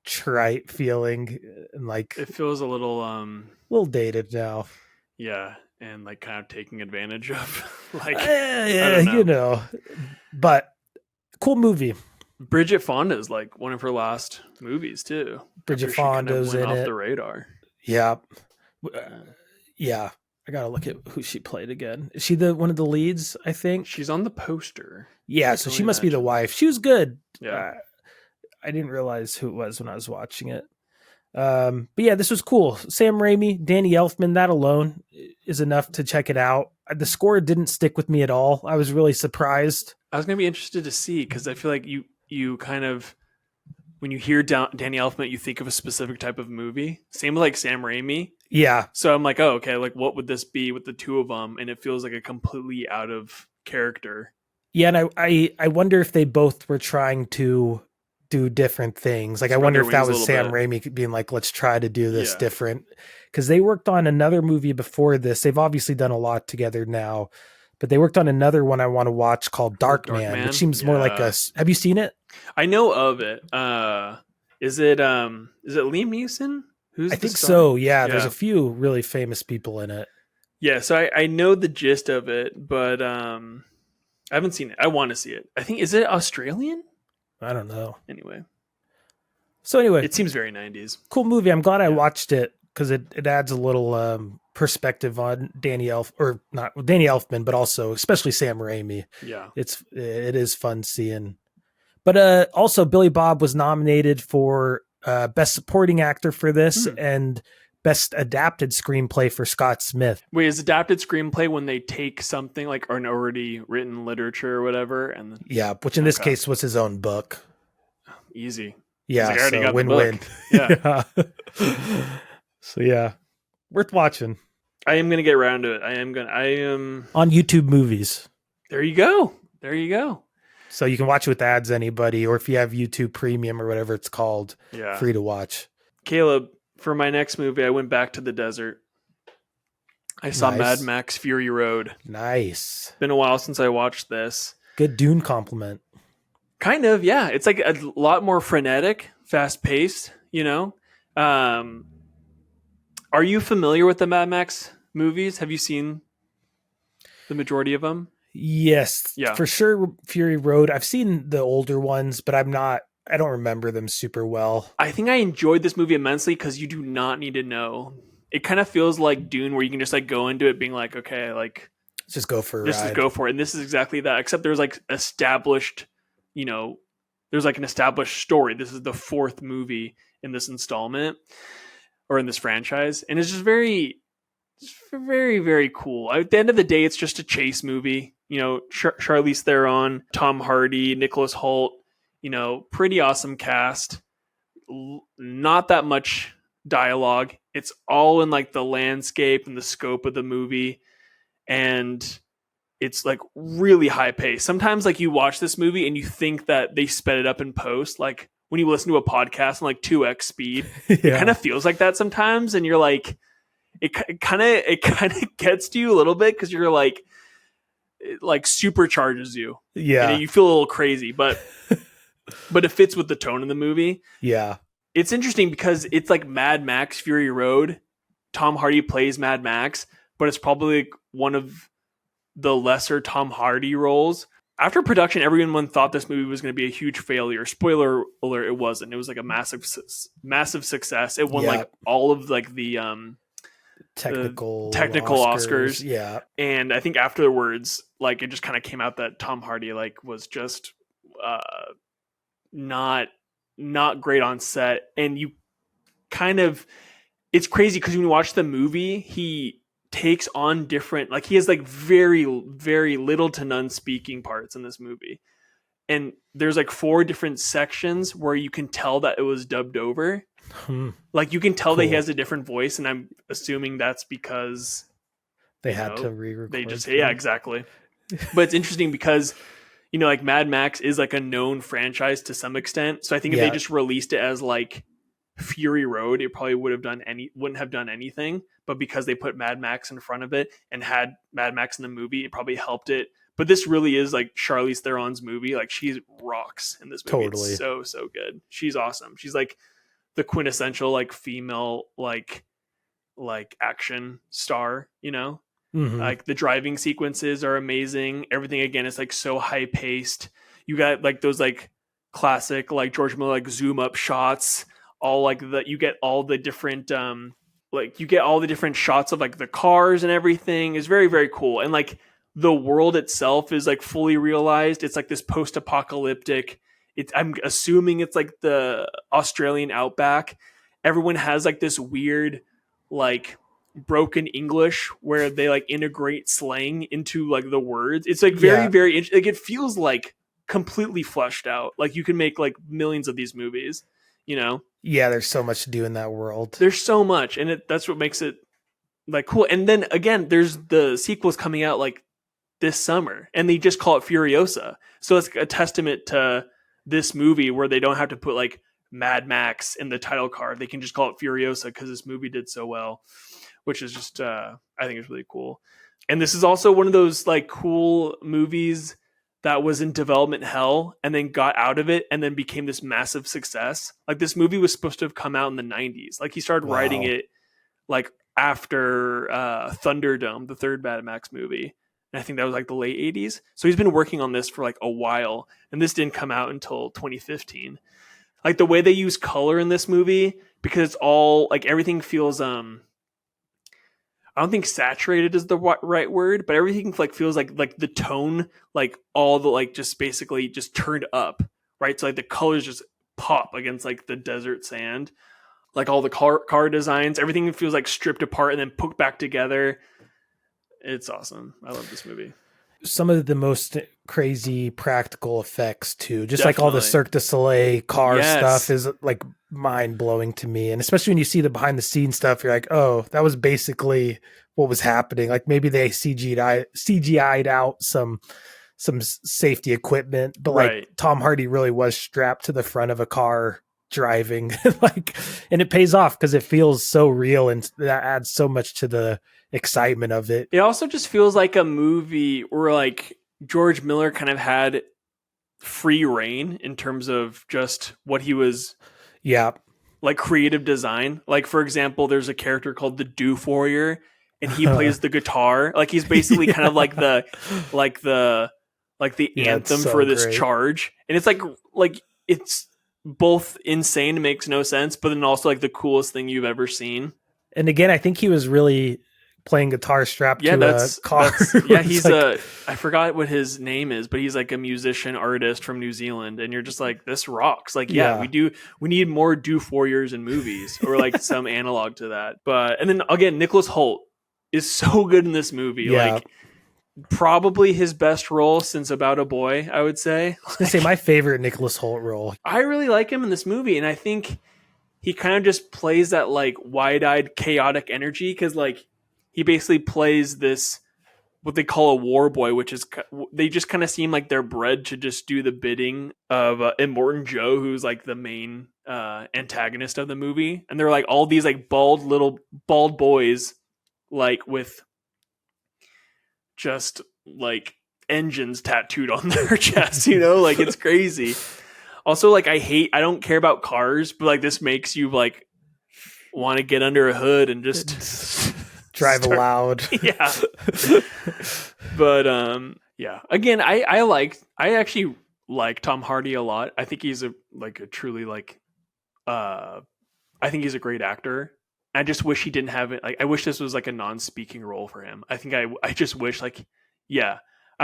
trite feeling, and like it feels a little dated now. Yeah, and like kind of taking advantage of like you know. But cool movie. Bridget Fonda's like one of her last movies too. Bridget Fonda's kind of went in off it. The radar. Yeah. Yeah. I gotta look at who she played again. Is she one of the leads? I think she's on the poster. Yeah, so she must be the wife. She was good. Yeah. I didn't realize who it was when I was watching it. But yeah, this was cool. Sam Raimi, Danny Elfman, that alone is enough to check it out. The score didn't stick with me at all. I was really surprised. I was going to be interested to see, because I feel like you kind of, when you hear Danny Elfman, you think of a specific type of movie. Same with like Sam Raimi. Yeah. So I'm like, oh, okay, like what would this be with the two of them? And it feels like a completely out of character. Yeah, and I wonder if they both were trying to do different things. Like I wonder if that was Sam Raimi being like, let's try to do this different. Because they worked on another movie before this. They've obviously done a lot together now. But they worked on another one I want to watch called Darkman, which seems more like a... Have you seen it? I know of it. Is it Liam Neeson? I think so, yeah. There's a few really famous people in it. Yeah, so I know the gist of it, but I haven't seen it. I want to see it. I think, is it Australian? I don't know. Anyway. It seems very 90s. Cool movie. I'm glad I watched it because it adds a little perspective on Danny Elfman, but also especially Sam Raimi. Yeah. It is fun seeing. But also Billy Bob was nominated for Best Supporting Actor for this and Best Adapted Screenplay for Scott Smith. Wait, is adapted screenplay when they take something like an already written literature or whatever? And yeah, which in this case was his own book. Easy. Yeah, like, I already got win-win. Yeah. So yeah, worth watching. I am going to get around to it. I am on YouTube Movies. There you go. So you can watch it with ads, anybody, or if you have YouTube Premium or whatever it's called, free to watch. Caleb, for my next movie, I went back to the desert. I saw Mad Max Fury Road. Nice. Been a while since I watched this. Good Dune compliment. Kind of, yeah. It's like a lot more frenetic, fast-paced, you know? Are you familiar with the Mad Max movies? Have you seen the majority of them? Yes, for sure. Fury Road. I've seen the older ones, but I don't remember them super well. I think I enjoyed this movie immensely because you do not need to know. It kind of feels like Dune, where you can just like go into it being like, okay, like just go for it. Just go for it. And this is exactly that, except there's like established, there's like an established story. This is the fourth movie in this installment or in this franchise. And it's just very, very cool. At the end of the day, it's just a chase movie. Charlize Theron, Tom Hardy, Nicholas Hoult, pretty awesome cast. Not that much dialogue. It's all in like the landscape and the scope of the movie. And it's like really high pace. Sometimes like you watch this movie and you think that they sped it up in post. Like when you listen to a podcast on like 2x speed, it kind of feels like that sometimes. And you're like, it kind of gets to you a little bit because you're like, it like supercharges you. Yeah. And you feel a little crazy, but it fits with the tone of the movie. Yeah. It's interesting because it's like Mad Max Fury Road. Tom Hardy plays Mad Max, but it's probably like one of the lesser Tom Hardy roles. After production, everyone thought this movie was going to be a huge failure. Spoiler alert, it wasn't. It was like a massive success. It won like all of like the technical Oscars. Yeah. And I think afterwards, like it just kind of came out that Tom Hardy like was just not great on set. And you kind of, it's crazy because when you watch the movie, he takes on different, like he has like very, very little to none speaking parts in this movie. And there's like 4 different sections where you can tell that it was dubbed over. Like you can tell that he has a different voice, and I'm assuming that's because they had to re-record. They just yeah, exactly. But it's interesting because like Mad Max is like a known franchise to some extent. So I think if they just released it as like Fury Road, it probably wouldn't have done anything. But because they put Mad Max in front of it and had Mad Max in the movie, it probably helped it. But this really is like Charlize Theron's movie. Like she rocks in this movie. Totally. It's so good. She's awesome. She's like the quintessential like female like action star, Like the driving sequences are amazing. Everything again is like so high paced. You got like those like classic like George Miller like zoom up shots. All like you get all the different shots of like the cars and everything is very, very cool. And like the world itself is like fully realized. It's like this post-apocalyptic. I'm assuming it's like the Australian outback. Everyone has like this weird like broken English where they like integrate slang into like the words. It's like very, very like it feels like completely fleshed out. Like you can make like millions of these movies, Yeah, there's so much to do in that world. There's so much, and that's what makes it like cool. And then again, there's the sequels coming out like this summer, and they just call it Furiosa. So it's a testament to this movie where they don't have to put like Mad Max in the title card. They can just call it Furiosa because this movie did so well, which is just I think it's really cool. And this is also one of those like cool movies that was in development hell and then got out of it and then became this massive success. Like this movie was supposed to have come out in the 90s. Like he started writing it like after Thunderdome, the third Mad Max movie. And I think that was like the late 80s. So he's been working on this for like a while. And this didn't come out until 2015. Like the way they use color in this movie, because it's all like everything feels I don't think saturated is the right word, but everything like feels like the tone, like all the like just basically just turned up, right? So like the colors just pop against like the desert sand, like all the car designs, everything feels like stripped apart and then put back together. It's awesome. I love this movie. Some of the most crazy practical effects too, just Definitely. like all the Cirque du Soleil car stuff is like mind blowing to me. And especially when you see the behind the scenes stuff, you're like, oh, that was basically what was happening. Like maybe they CGI'd out some safety equipment, but like Tom Hardy really was strapped to the front of a car driving and it pays off because it feels so real and that adds so much to the excitement of it. It also just feels like a movie where like George Miller kind of had free reign in terms of just what he was like creative design. Like for example, there's a character called the Doof Warrior and he plays the guitar. Like he's basically kind of like the anthem for this charge. And it's like it's both insane, it makes no sense, but then also like the coolest thing you've ever seen. And again, I think he was really playing guitar strapped to a car. He's like, I forgot what his name is, but he's like a musician artist from New Zealand, and you're just like, this rocks. Like, we need more Doof Warriors in movies, or like some analog to that. But and then again, Nicholas Hoult is so good in this movie. Like probably his best role since About a Boy, I would say. I was gonna say my favorite Nicholas Hoult role. I really like him in this movie, and I think he kind of just plays that like wide-eyed chaotic energy because like he basically plays this what they call a war boy, which is they just kind of seem like they're bred to just do the bidding of Immortan Joe, who's like the main antagonist of the movie, and they're like all these like bald boys, like with just like engines tattooed on their chest, like it's crazy. Also, like I don't care about cars, but like this makes you like want to get under a hood and just drive loud. Yeah. But yeah. Again, I actually like Tom Hardy a lot. I think he's a truly I think he's a great actor. I just wish he didn't have it. Like I wish this was like a non-speaking role for him. I think I just wish I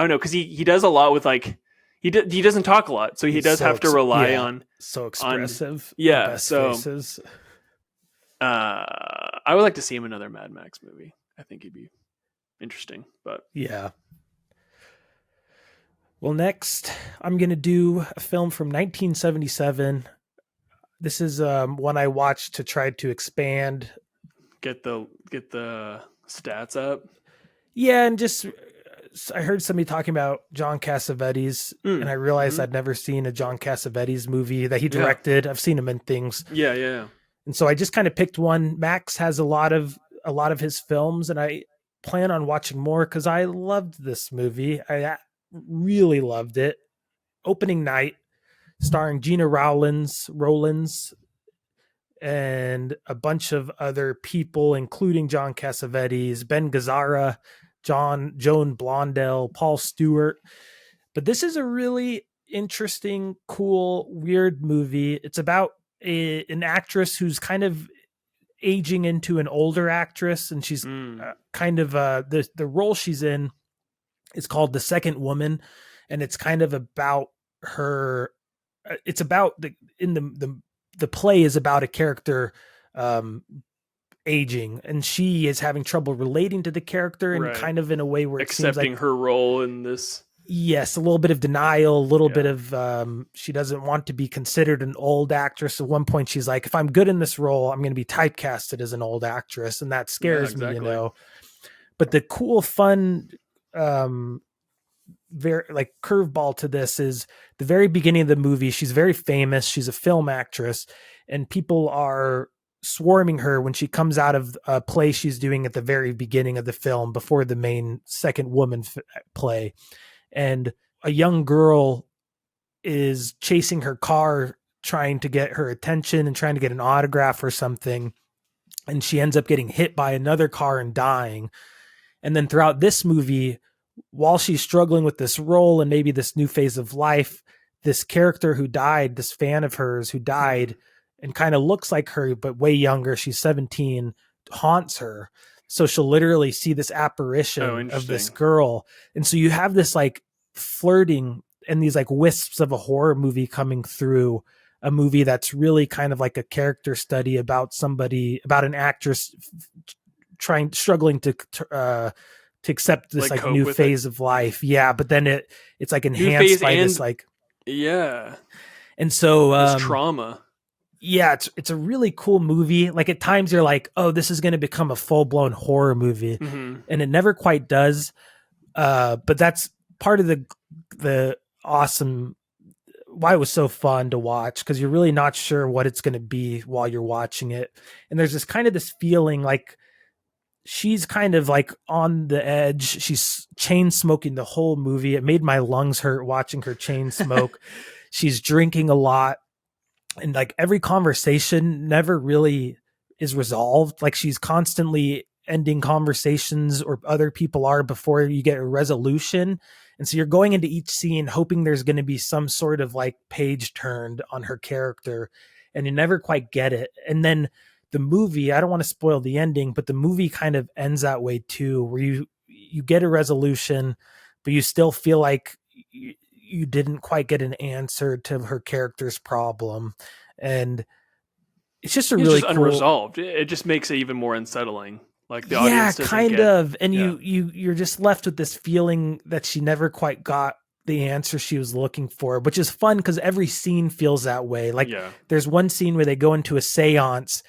don't know, because he does a lot with like he doesn't talk a lot, so he does have to rely on so expressive. So faces. I would like to see him in another Mad Max movie. I think he'd be interesting, but yeah. Well, next I'm going to do a film from 1977. This is one I watched to try to expand. Get the stats up. Yeah, and just I heard somebody talking about John Cassavetes, and I realized I'd never seen a John Cassavetes movie that he directed. Yeah. I've seen him in things. Yeah. And so I just kind of picked one. Max has a lot of his films, and I plan on watching more because I loved this movie. I really loved it. Opening night, starring Gina Rowlands, and a bunch of other people, including John Cassavetes, Ben Gazzara, Joan Blondell, Paul Stewart. But this is a really interesting, cool, weird movie. It's about an actress who's kind of aging into an older actress, and she's kind of the role she's in is called The Second Woman, and it's kind of about her. It's about the play is about a character aging, and she is having trouble relating to the character, and kind of in a way where it accepting seems like her role in this. Yes, a little bit of denial, a little bit of she doesn't want to be considered an old actress. At one point, she's like, if I'm good in this role, I'm going to be typecasted as an old actress, and that scares me, But the cool, fun, very like curveball to this is the very beginning of the movie. She's very famous. She's a film actress, and people are swarming her when she comes out of a play she's doing at the very beginning of the film before the main Second Woman play. And a young girl is chasing her car, trying to get her attention and trying to get an autograph or something. And she ends up getting hit by another car and dying. And then throughout this movie, while she's struggling with this role and maybe this new phase of life, this character who died, this fan of hers who died and kind of looks like her, but way younger, she's 17, haunts her. So she'll literally see this apparition of this girl. And so you have this like flirting and these like wisps of a horror movie coming through, a movie that's really kind of like a character study about an actress struggling to accept this like new phase of life. Yeah. But then it's like enhanced by this like, and so this trauma. Yeah, it's a really cool movie. Like at times you're like, oh, this is going to become a full-blown horror movie. And it never quite does. But that's part of the awesome, why it was so fun to watch, because you're really not sure what it's going to be while you're watching it. And there's this feeling like she's kind of like on the edge. She's chain smoking the whole movie. It made my lungs hurt watching her chain smoke. She's drinking a lot. And like every conversation never really is resolved. Like she's constantly ending conversations, or other people are, before you get a resolution. And so you're going into each scene hoping there's going to be some sort of like page turned on her character, and you never quite get it. And then the movie, I don't want to spoil the ending, but the movie kind of ends that way too, where you get a resolution, but you still feel like you didn't quite get an answer to her character's problem. And it's just really cool. Unresolved. It just makes it even more unsettling. Like the audience kind of. And you're just left with this feeling that she never quite got the answer she was looking for, which is fun because every scene feels that way. Like there's one scene where they go into a seance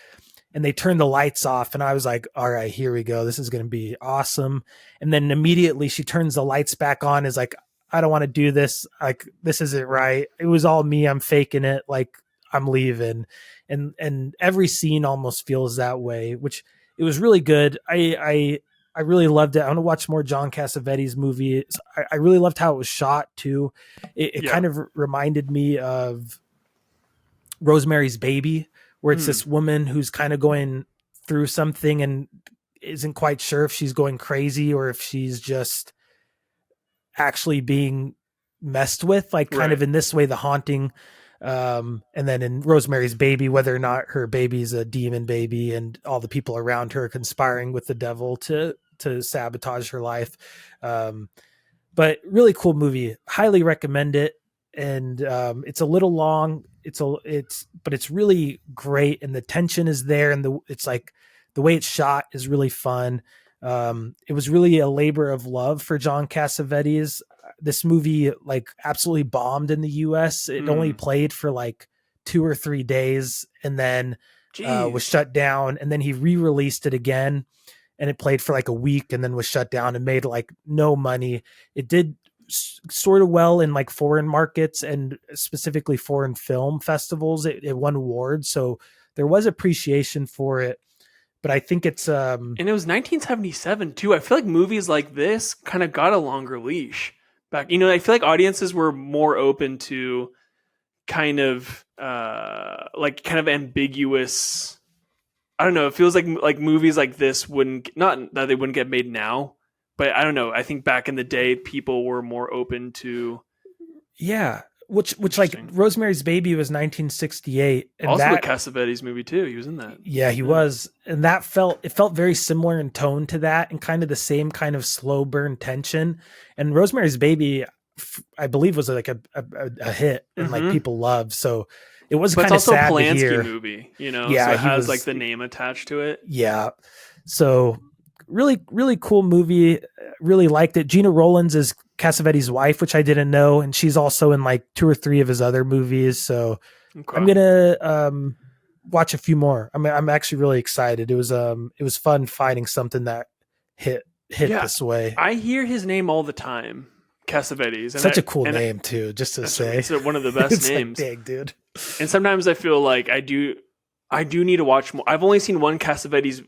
and they turned the lights off, and I was like, all right, here we go. This is going to be awesome. And then immediately she turns the lights back on, is like, I don't want to do this. Like, this isn't right. It was all me. I'm faking it. Like, I'm leaving. And every scene almost feels that way, which it was really good. I really loved it. I want to watch more John Cassavetes movies. I really loved how it was shot too. It kind of reminded me of Rosemary's Baby, where it's this woman who's kind of going through something and isn't quite sure if she's going crazy or if she's just actually being messed with, like kind of in this way, The Haunting. And then in Rosemary's Baby, whether or not her baby's a demon baby and all the people around her are conspiring with the devil to sabotage her life. But really cool movie. Highly recommend it. And it's a little long. But it's really great, and the tension is there, and it's like the way it's shot is really fun. It was really a labor of love for John Cassavetes. This movie like absolutely bombed in the US. It only played for like 2 or 3 days, and then was shut down. And then he re-released it again, and it played for like a week, and then was shut down and made like no money. It did sort of well in like foreign markets and specifically foreign film festivals. It won awards, so there was appreciation for it. But I think it's and it was 1977 too. I feel like movies like this kind of got a longer leash back. You know, I feel like audiences were more open to kind of like kind of ambiguous. I don't know. It feels like movies like this wouldn't, not that they wouldn't get made now, but I don't know. I think back in the day, people were more open to. Yeah. Which like Rosemary's Baby was 1968. And also a Cassavetes movie too. He was in that. Yeah, he was. And it felt very similar in tone to that, and kind of the same kind of slow burn tension. And Rosemary's Baby, I believe, was like a hit and like people loved. So it was kind of sad Polanski to hear. Movie, you know, yeah, so it has like the name attached to it. Yeah. So really, really cool movie. Really liked it. Gina Rollins is Cassavetes' wife, which I didn't know, and she's also in like 2 or 3 of his other movies. So I'm gonna watch a few more. I'm actually really excited. It was fun finding something that hit this way. I hear his name all the time, Cassavetes. And such a cool name too, just to say. It's one of the best names. Like, dang, dude. And sometimes I feel like I do need to watch more. I've only seen one Cassavetes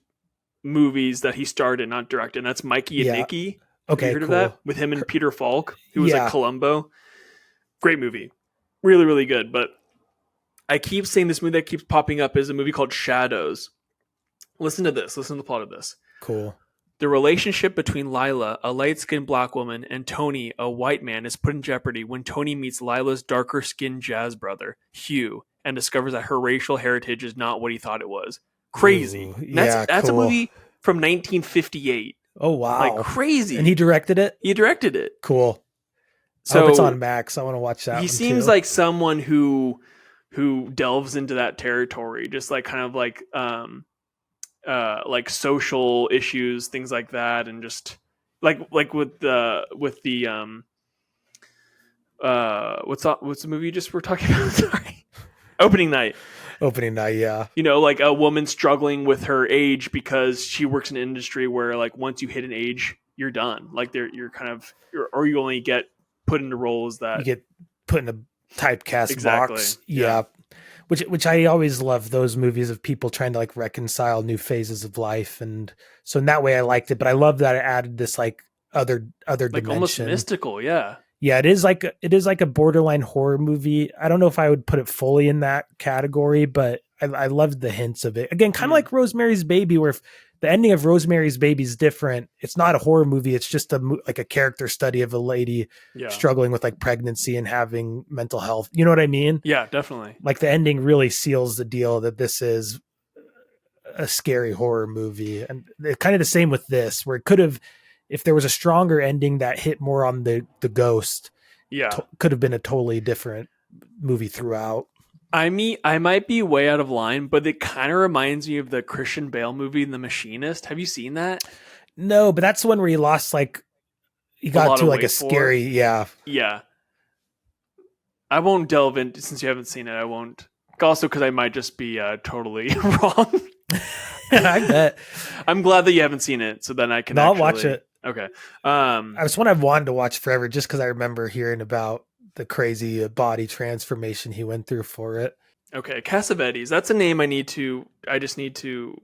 movies that he starred in, not directed, and that's Mikey and Nicky. Okay, have you heard cool. of that? With him and Peter Falk, who was like Columbo. Great movie. Really, really good. But I keep saying this movie that keeps popping up is a movie called Shadows. Listen to this. Listen to the plot of this. Cool. The relationship between Lila, a light-skinned black woman, and Tony, a white man, is put in jeopardy when Tony meets Lila's darker-skinned jazz brother, Hugh, and discovers that her racial heritage is not what he thought it was. Crazy. Ooh, that's cool. a movie from 1958. Oh, wow. Like, crazy. And he directed it? He directed it. Cool. So I hope it's on Max. I want to watch that. He seems like someone who delves into that territory, just like kind of like social issues, things like that, and just like with the what's the movie you just were talking about? Sorry. Opening night, yeah. You know, like a woman struggling with her age because she works in an industry where like once you hit an age, you're done. Like you only get put into roles that you get put in a typecast box. Yeah. Which I always love those movies of people trying to like reconcile new phases of life, and so in that way I liked it. But I love that it added this like other like dimension, almost mystical. Yeah. Yeah, it is like a borderline horror movie. I don't know if I would put it fully in that category, but I loved the hints of it. Again, kind of like Rosemary's Baby, where if the ending of Rosemary's Baby is different, it's not a horror movie. It's just like a character study of a lady struggling with like pregnancy and having mental health. You know what I mean? Yeah, definitely. Like the ending really seals the deal that this is a scary horror movie. And kind of the same with this, where it could have, if there was a stronger ending that hit more on the ghost, could have been a totally different movie throughout. I might be way out of line, but it kind of reminds me of the Christian Bale movie, The Machinist. Have you seen that? No, but that's the one where he lost he got to like a scary, Yeah. I won't delve into, since you haven't seen it. I won't. Also, because I might just be totally wrong. I bet. I'm glad that you haven't seen it, so then I can. I'll watch it. Okay. It's one I've wanted to watch forever, just because I remember hearing about the crazy body transformation he went through for it. Okay, Cassavetes. That's a name I just need to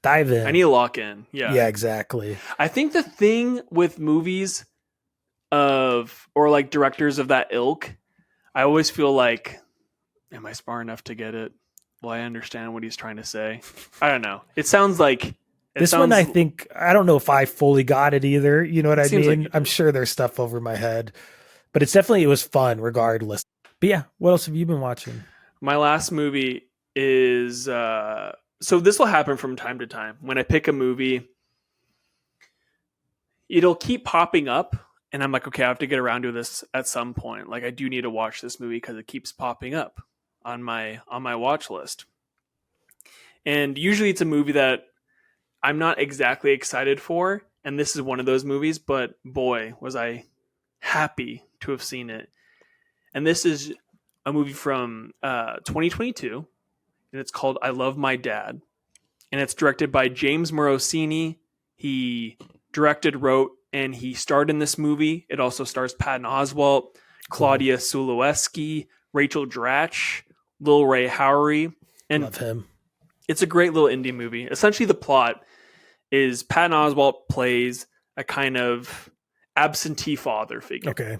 dive in. I need to lock in. Yeah, exactly. I think the thing with movies or like directors of that ilk, I always feel like, am I smart enough to get it? Will I understand what he's trying to say? I don't know. It sounds like one. I think I don't know if I fully got it either. You know what I mean? Like I'm sure there's stuff over my head, but it was fun regardless. But yeah, what else have you been watching? My last movie is so this will happen from time to time. When I pick a movie, it'll keep popping up and I'm like, okay, I have to get around to this at some point. Like I do need to watch this movie because it keeps popping up on my watch list. And usually it's a movie that I'm not exactly excited for, and this is one of those movies, but boy, was I happy to have seen it. And this is a movie from 2022, and it's called I Love My Dad. And it's directed by James Morosini. He directed, wrote, and he starred in this movie. It also stars Patton Oswalt, Claudia Sulewski, Rachel Dratch, Lil Ray Howery. And love him. It's a great little indie movie. Essentially, the plot is Patton Oswalt plays a kind of absentee father figure. Okay.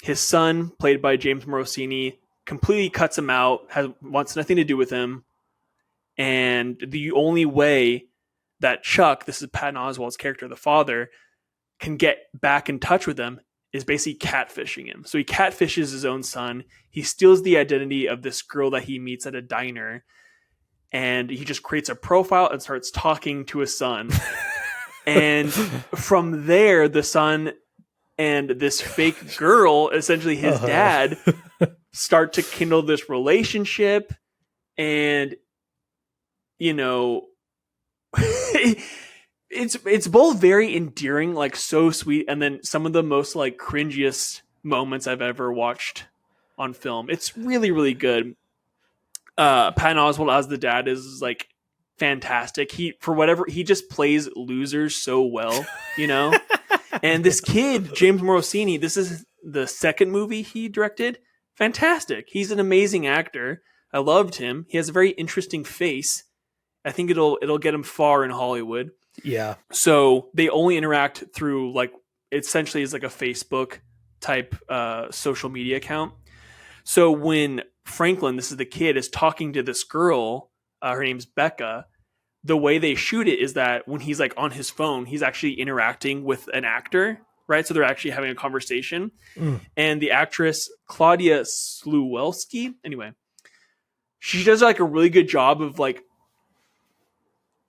His son, played by James Morosini, completely cuts him out, wants nothing to do with him. And the only way that Chuck, this is Patton Oswalt's character, the father, can get back in touch with him is basically catfishing him. So he catfishes his own son. He steals the identity of this girl that he meets at a diner. And he just creates a profile and starts talking to his son. And from there, the son and this fake girl, essentially his dad, start to kindle this relationship. And, you know, it's both very endearing, like so sweet, and then some of the most like cringiest moments I've ever watched on film. It's really, really good. Patton Oswalt as the dad is like fantastic. He just plays losers so well, you know. And this kid, James Morosini, this is the second movie he directed. Fantastic. He's an amazing actor. I loved him. He has a very interesting face. I think it'll get him far in Hollywood. Yeah. So they only interact through like essentially is like a Facebook type social media account. So when Franklin, this is the kid, is talking to this girl, her name's Becca, the way they shoot it is that when he's like on his phone, he's actually interacting with an actor, right? So they're actually having a conversation. And the actress, Claudia Sulewski, anyway, she does like a really good job of like,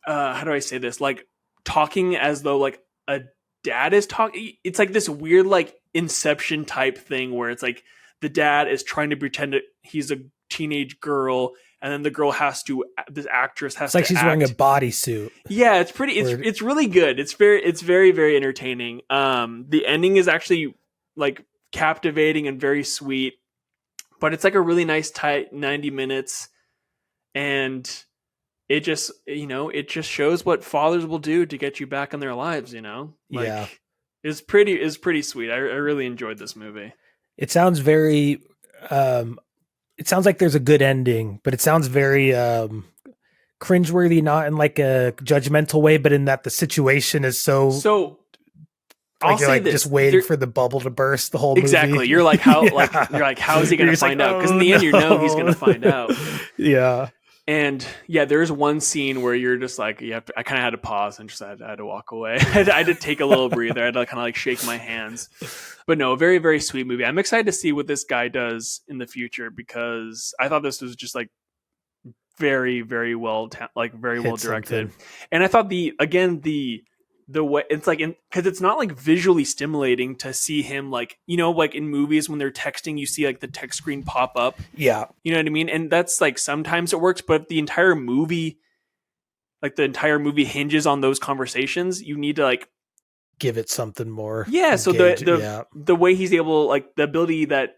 how do I say this? Like talking as though like a dad is talking. It's like this weird like Inception type thing where it's like, the dad is trying to pretend that he's a teenage girl, and then the girl this actress has to she's wearing a bodysuit. Yeah, it's really good. It's very, very entertaining. The ending is actually like captivating and very sweet, but it's like a really nice tight 90 minutes. And it just shows what fathers will do to get you back in their lives, you know? Like, yeah. It's pretty sweet. I really enjoyed this movie. It sounds very, it sounds like there's a good ending, but it sounds very cringeworthy, not in like a judgmental way, but in that the situation is so I'll say this, just waiting for the bubble to burst the whole movie. Exactly. You're like, how is he going to find out? Because in the end, he's going to find out. Yeah. And yeah, there's one scene where you're just like, I kind of had to pause and just I had to walk away. I had to take a little breather. I had to kind of like shake my hands. But no, very, very sweet movie. I'm excited to see what this guy does in the future because I thought this was just like very, very well, very well directed. Something. And I thought the way it's like, because it's not like visually stimulating to see him like, you know, like in movies when they're texting, you see like the text screen pop up. Yeah. You know what I mean? And that's like, sometimes it works, but the entire movie hinges on those conversations. You need to like give it something more. Yeah. So the way he's able, like the ability that,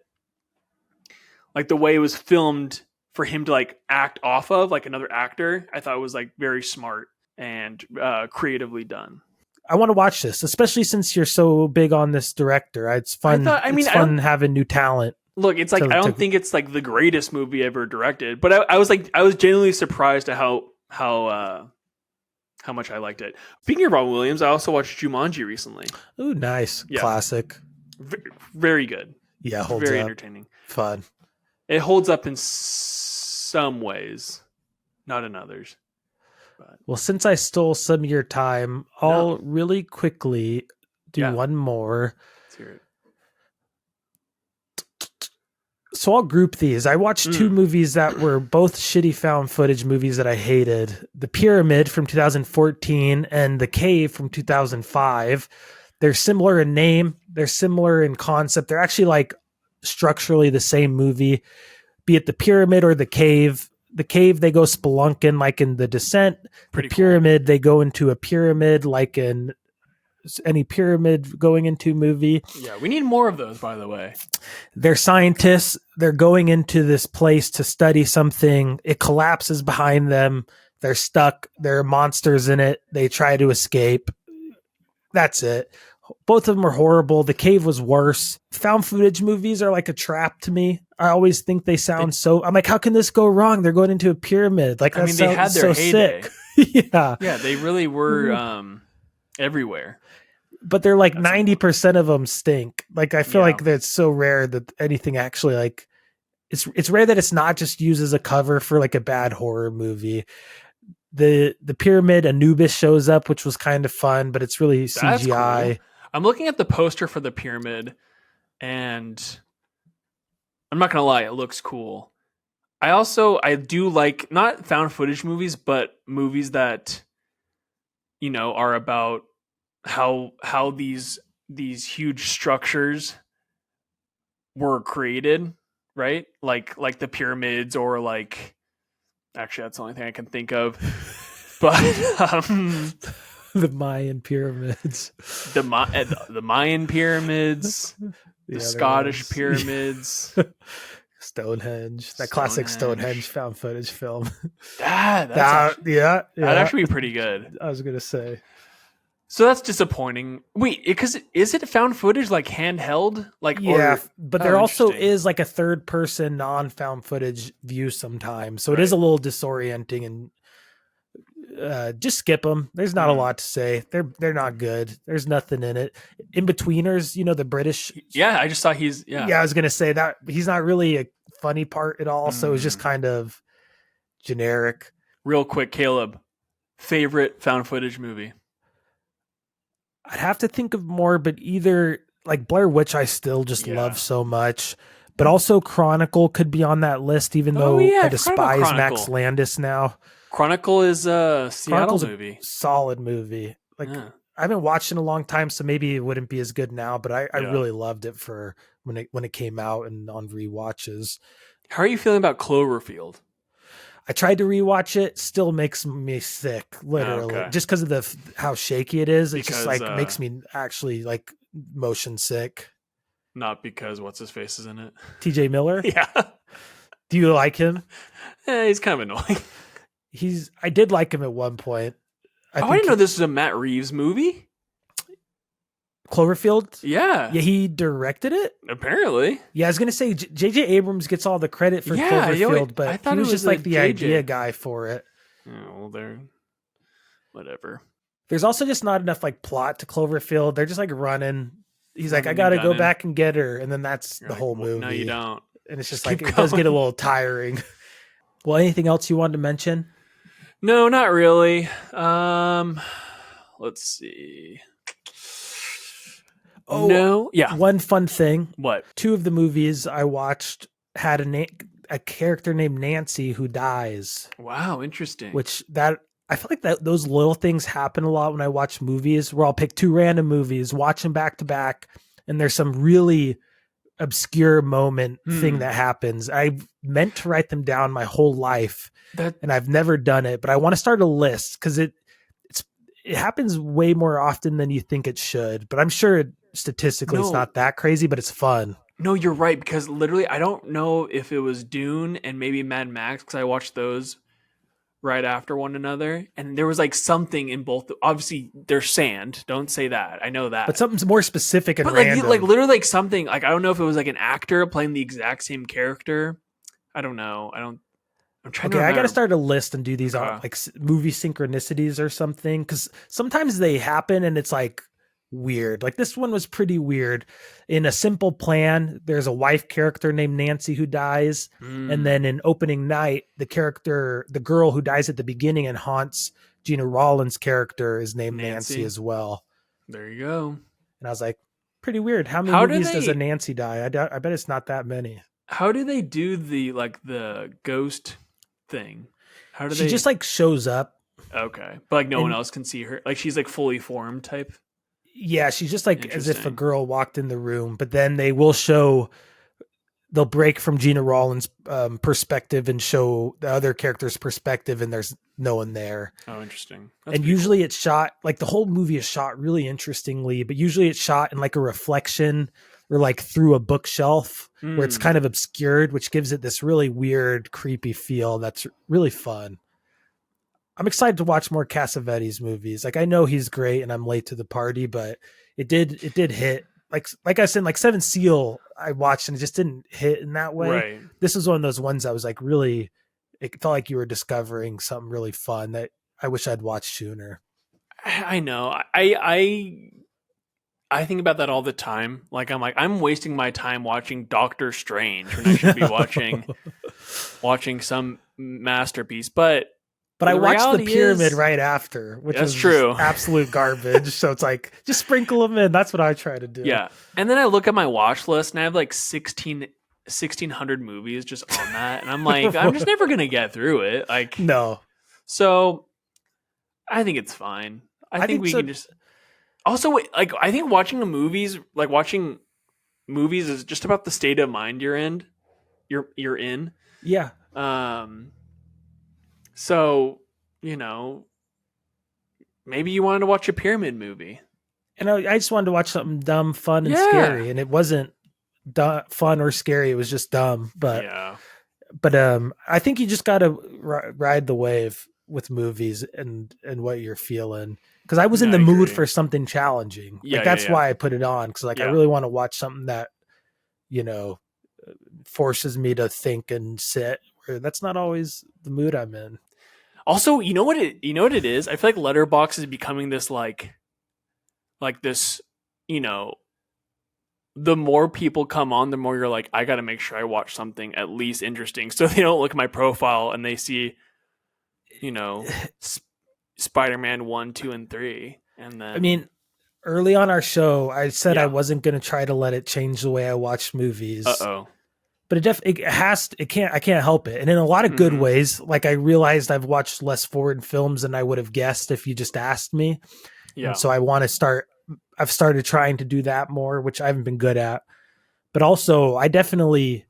like the way it was filmed for him to like act off of, like another actor, I thought was like very smart and creatively done. I want to watch this, especially since you're so big on this director. It's fun. It's fun having new talent. Look, it's like I don't think it's like the greatest movie ever directed, but I was genuinely surprised at how much I liked it. Speaking of Robin Williams, I also watched Jumanji recently. Ooh, nice. Yeah. Classic. Very good. Yeah, holds very up. Entertaining. Fun. It holds up in some ways, not in others. But. Well, since I stole some of your time, I'll really quickly do one more. Let's hear it. So I'll group these. I watched two movies that were both shitty found footage movies that I hated. The Pyramid from 2014 and The Cave from 2005. They're similar in name. They're similar in concept. They're actually like structurally the same movie, be it The Pyramid or The Cave. The Cave, they go spelunking like in The Descent. The Pyramid, they go into a pyramid like in any pyramid going into movie. Yeah, we need more of those, by the way. They're scientists. They're going into this place to study something. It collapses behind them. They're stuck. There are monsters in it. They try to escape. That's it. Both of them are horrible. The Cave was worse. Found footage movies are like a trap to me. I always think they sound I'm like, how can this go wrong? They're going into a pyramid. Like, they had their heyday. Sick. Yeah. Yeah, they really were everywhere. But they're like 90% of them stink. Like, I feel like that's so rare that anything actually like it's rare that it's not just used as a cover for like a bad horror movie. The Pyramid, Anubis shows up, which was kind of fun, but it's really CGI. Cool. I'm looking at the poster for The Pyramid, and I'm not gonna lie, it looks cool. I do like not found footage movies, but movies that are about how these huge structures were created, right? Like the pyramids, or like, actually that's the only thing I can think of. But the Mayan pyramids, the Mayan pyramids, the Scottish pyramids, Stonehenge, classic Stonehenge found footage film. That'd actually be pretty good. I was gonna say. So that's disappointing. Wait, because is it found footage like handheld? Like, but there also is like a third person non-found footage view sometimes. So it is a little disorienting, and just skip them. There's not a lot to say. They're not good. There's nothing in it. In-betweeners, the British. Yeah, I just saw he's. Yeah, I was gonna say that he's not really a funny part at all. So it's just kind of generic. Real quick, Caleb, favorite found footage movie? I'd have to think of more, but either like Blair Witch, I still just love so much, but also Chronicle could be on that list, even though I despise Max Landis now. Chronicle is a Seattle movie. Solid movie. Like, I haven't watched in a long time, so maybe it wouldn't be as good now, but I really loved it for when it came out and on rewatches. How are you feeling about Cloverfield? I tried to rewatch it, still makes me sick, literally, just because of how shaky it is. It just like makes me actually like motion sick. Not because what's his face is in it. TJ Miller? Yeah. Do you like him? He's kind of annoying. I did like him at one point. I didn't know this was a Matt Reeves movie. Cloverfield? Yeah. Yeah, he directed it? Apparently. Yeah, I was going to say, J.J. Abrams gets all the credit for Cloverfield, but he was just like the idea guy for it. Oh, well, whatever. There's also just not enough like plot to Cloverfield. They're just like running. He's like, I got to go back and get her. And then that's the whole movie. No, you don't. And it's just like, it does get a little tiring. Well, anything else you wanted to mention? No, not really. Let's see. Oh, no. Yeah. One fun thing. What? 2 of the movies I watched had a character named Nancy who dies. Wow, interesting. Which I feel like that those little things happen a lot when I watch movies, where I'll pick 2 random movies, watch them back to back, and there's some really obscure moment thing that happens. I meant to write them down my whole life, and I've never done it, but I want to start a list because it happens way more often than you think it should. But I'm sure statistically it's not that crazy, but it's fun. No, you're right, because literally I don't know if it was Dune and maybe Mad Max, because I watched those right after one another, and there was like something in both. Obviously, there's sand. Don't say that. I know But that. something's more specific and But random. like literally like something like I don't know if it was like an actor playing the exact same character. I don't know. I'm trying to Okay, I remember. got to start a list and do these on Okay. like movie synchronicities or something, because sometimes they happen and it's like weird. Like this one was pretty weird. In A Simple Plan, there's a wife character named Nancy who dies, and then in Opening Night, the girl who dies at the beginning and haunts Gina Rollins' character is named Nancy as well. There you go. And I was like, pretty weird. How many How do movies does a they Nancy die? I bet it's not that many. how do they do the ghost thing? How do She they just like shows up. Okay. But like no one And else can see her. Like she's like fully formed type. yeah, she's just like as if a Interesting. girl walked in the room, but then they'll break from Gina Rollins' perspective and show the other character's perspective, and there's no one there. Oh, interesting. That's And pretty usually it's shot like the whole movie is shot really interestingly, but usually it's shot in like a reflection or like through a bookshelf cool. where it's kind of obscured, which gives it this really weird, creepy feel that's really fun. I'm excited to watch more Cassavetes movies. Like I know he's great and I'm late to the party, but it did hit. Like I said, like Seven Seal, I watched and it just didn't hit in that way. Right. This was one of those ones that was like really, it felt like you were discovering something really fun that I wish I'd watched sooner. I know. I think about that all the time. Like I'm wasting my time watching Doctor Strange when I should be watching some masterpiece. But But I the watched the reality pyramid is, right after, which That's was true. just absolute garbage. So it's like, just sprinkle them in. That's what I try to do. yeah. And then I look at my watch list and I have like 1,600 movies just on that. And I'm like, I'm just never going to get through it. Like, No. so I think it's fine. I think we so. can just. Also, like, I think watching movies is just about the state of mind you're in. You're in. Yeah. So, maybe you wanted to watch a pyramid movie. And I just wanted to watch something dumb, fun, and Yeah. scary. And it wasn't fun or scary. It was just dumb. But I think you just got to ride the wave with movies and what you're feeling. Because I was in the mood for something challenging. Yeah, like that's why I put it on. Because I really want to watch something that, forces me to think and sit. That's not always the mood I'm in. Also, you know what it is? I feel like Letterboxd is becoming this like this, the more people come on, the more you're like, I got to make sure I watch something at least interesting. So they don't look at my profile and they see, Spider-Man 1, 2, and 3. And then, I mean, early on our show, I said Yeah. I wasn't going to try to let it change the way I watch movies. uh-oh. But I can't help it. And in a lot of good Mhm. ways, like I realized I've watched less foreign films than I would have guessed if you just asked me. Yeah. And so I've started trying to do that more, which I haven't been good at. But also I definitely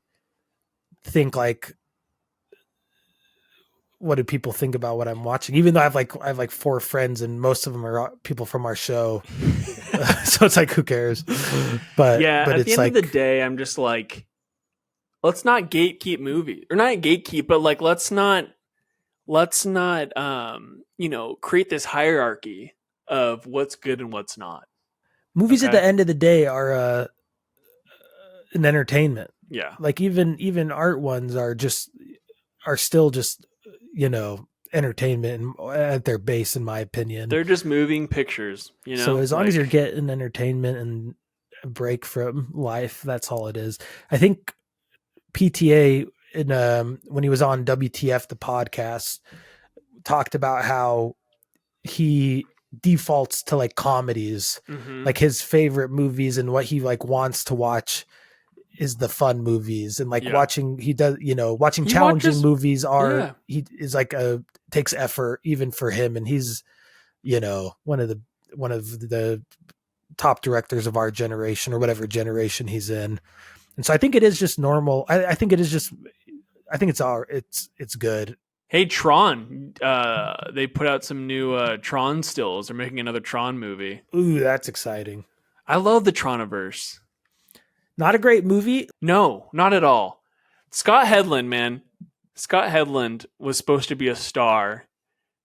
think like, what do people think about what I'm watching? Even though I have like 4 friends and most of them are people from our show. So it's like, who cares? But at it's the end like, of the day, I'm just like, let's not gatekeep movies, or not gatekeep, but like, let's not, create this hierarchy of what's good and what's not. movies at the end of the day are an entertainment. Yeah. Like even art ones are still just, entertainment at their base, in my opinion. They're just moving pictures, So as long as you're getting entertainment and a break from life, that's all it is. I think PTA when he was on WTF the podcast talked about how he defaults to like comedies, like his favorite movies and what he like wants to watch is the fun movies, and like watching challenging movies he is like takes effort even for him, and he's one of the top directors of our generation or whatever generation he's in. And so I think it is just normal. I think it's good. Hey, Tron, they put out some new Tron stills. They're making another Tron movie. Ooh, that's exciting. I love the Troniverse. Not a great movie. No, not at all. Scott Hedlund, man. Scott Hedlund was supposed to be a star,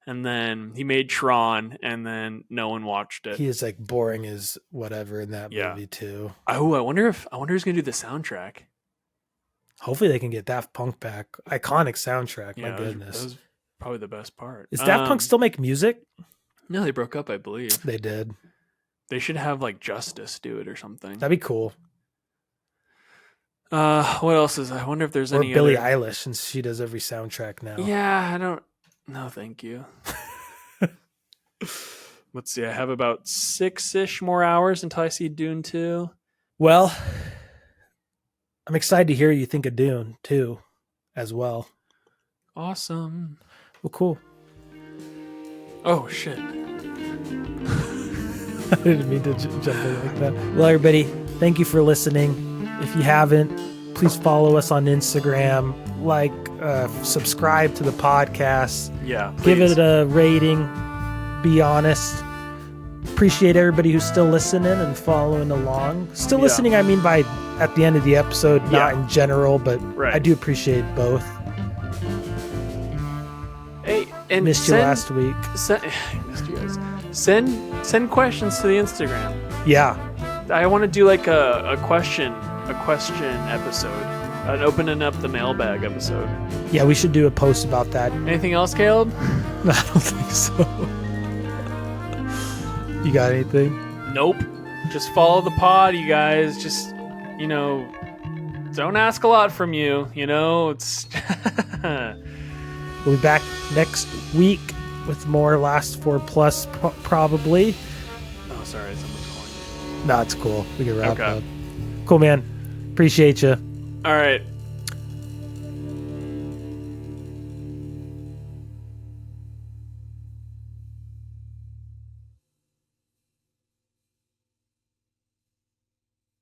and then he made Tron, and then no one watched it. He is like boring as whatever in that movie too. Oh, I wonder who's gonna do the soundtrack. Hopefully they can get Daft Punk back. Iconic soundtrack. My goodness. That was probably the best part. Is Daft Punk still make music? No, they broke up, I believe. They did. They should have like Justice do it or something. That'd be cool. What else is? I wonder if there's any Billie other... Eilish, since she does every soundtrack now. Yeah, I don't. No, thank you. Let's see. I have about 6-ish more hours until I see Dune 2. Well, I'm excited to hear you think of Dune 2 as well. Awesome. Well, cool. Oh shit. I didn't mean to jump in like that. Well, everybody, thank you for listening. If you haven't, please follow us on Instagram, subscribe to the podcast. Yeah, please. Give it a rating. Be honest. Appreciate everybody who's still listening and following along. Still listening, I mean by at the end of the episode, not in general, but I do appreciate both. Hey, and missed you last week. Missed you guys. Send questions to the Instagram. Yeah. I want to do like a question episode, an opening up the mailbag episode. Yeah, we should do a post about that. Anything else, Caleb? No, I don't think so. You got anything? Nope. Just follow the pod, you guys. Just, don't ask a lot from you. It's. We'll be back next week with more Last 4+ probably. Oh, sorry, someone's calling you. No, it's cool. We can wrap up. Cool, man. Appreciate you. All right.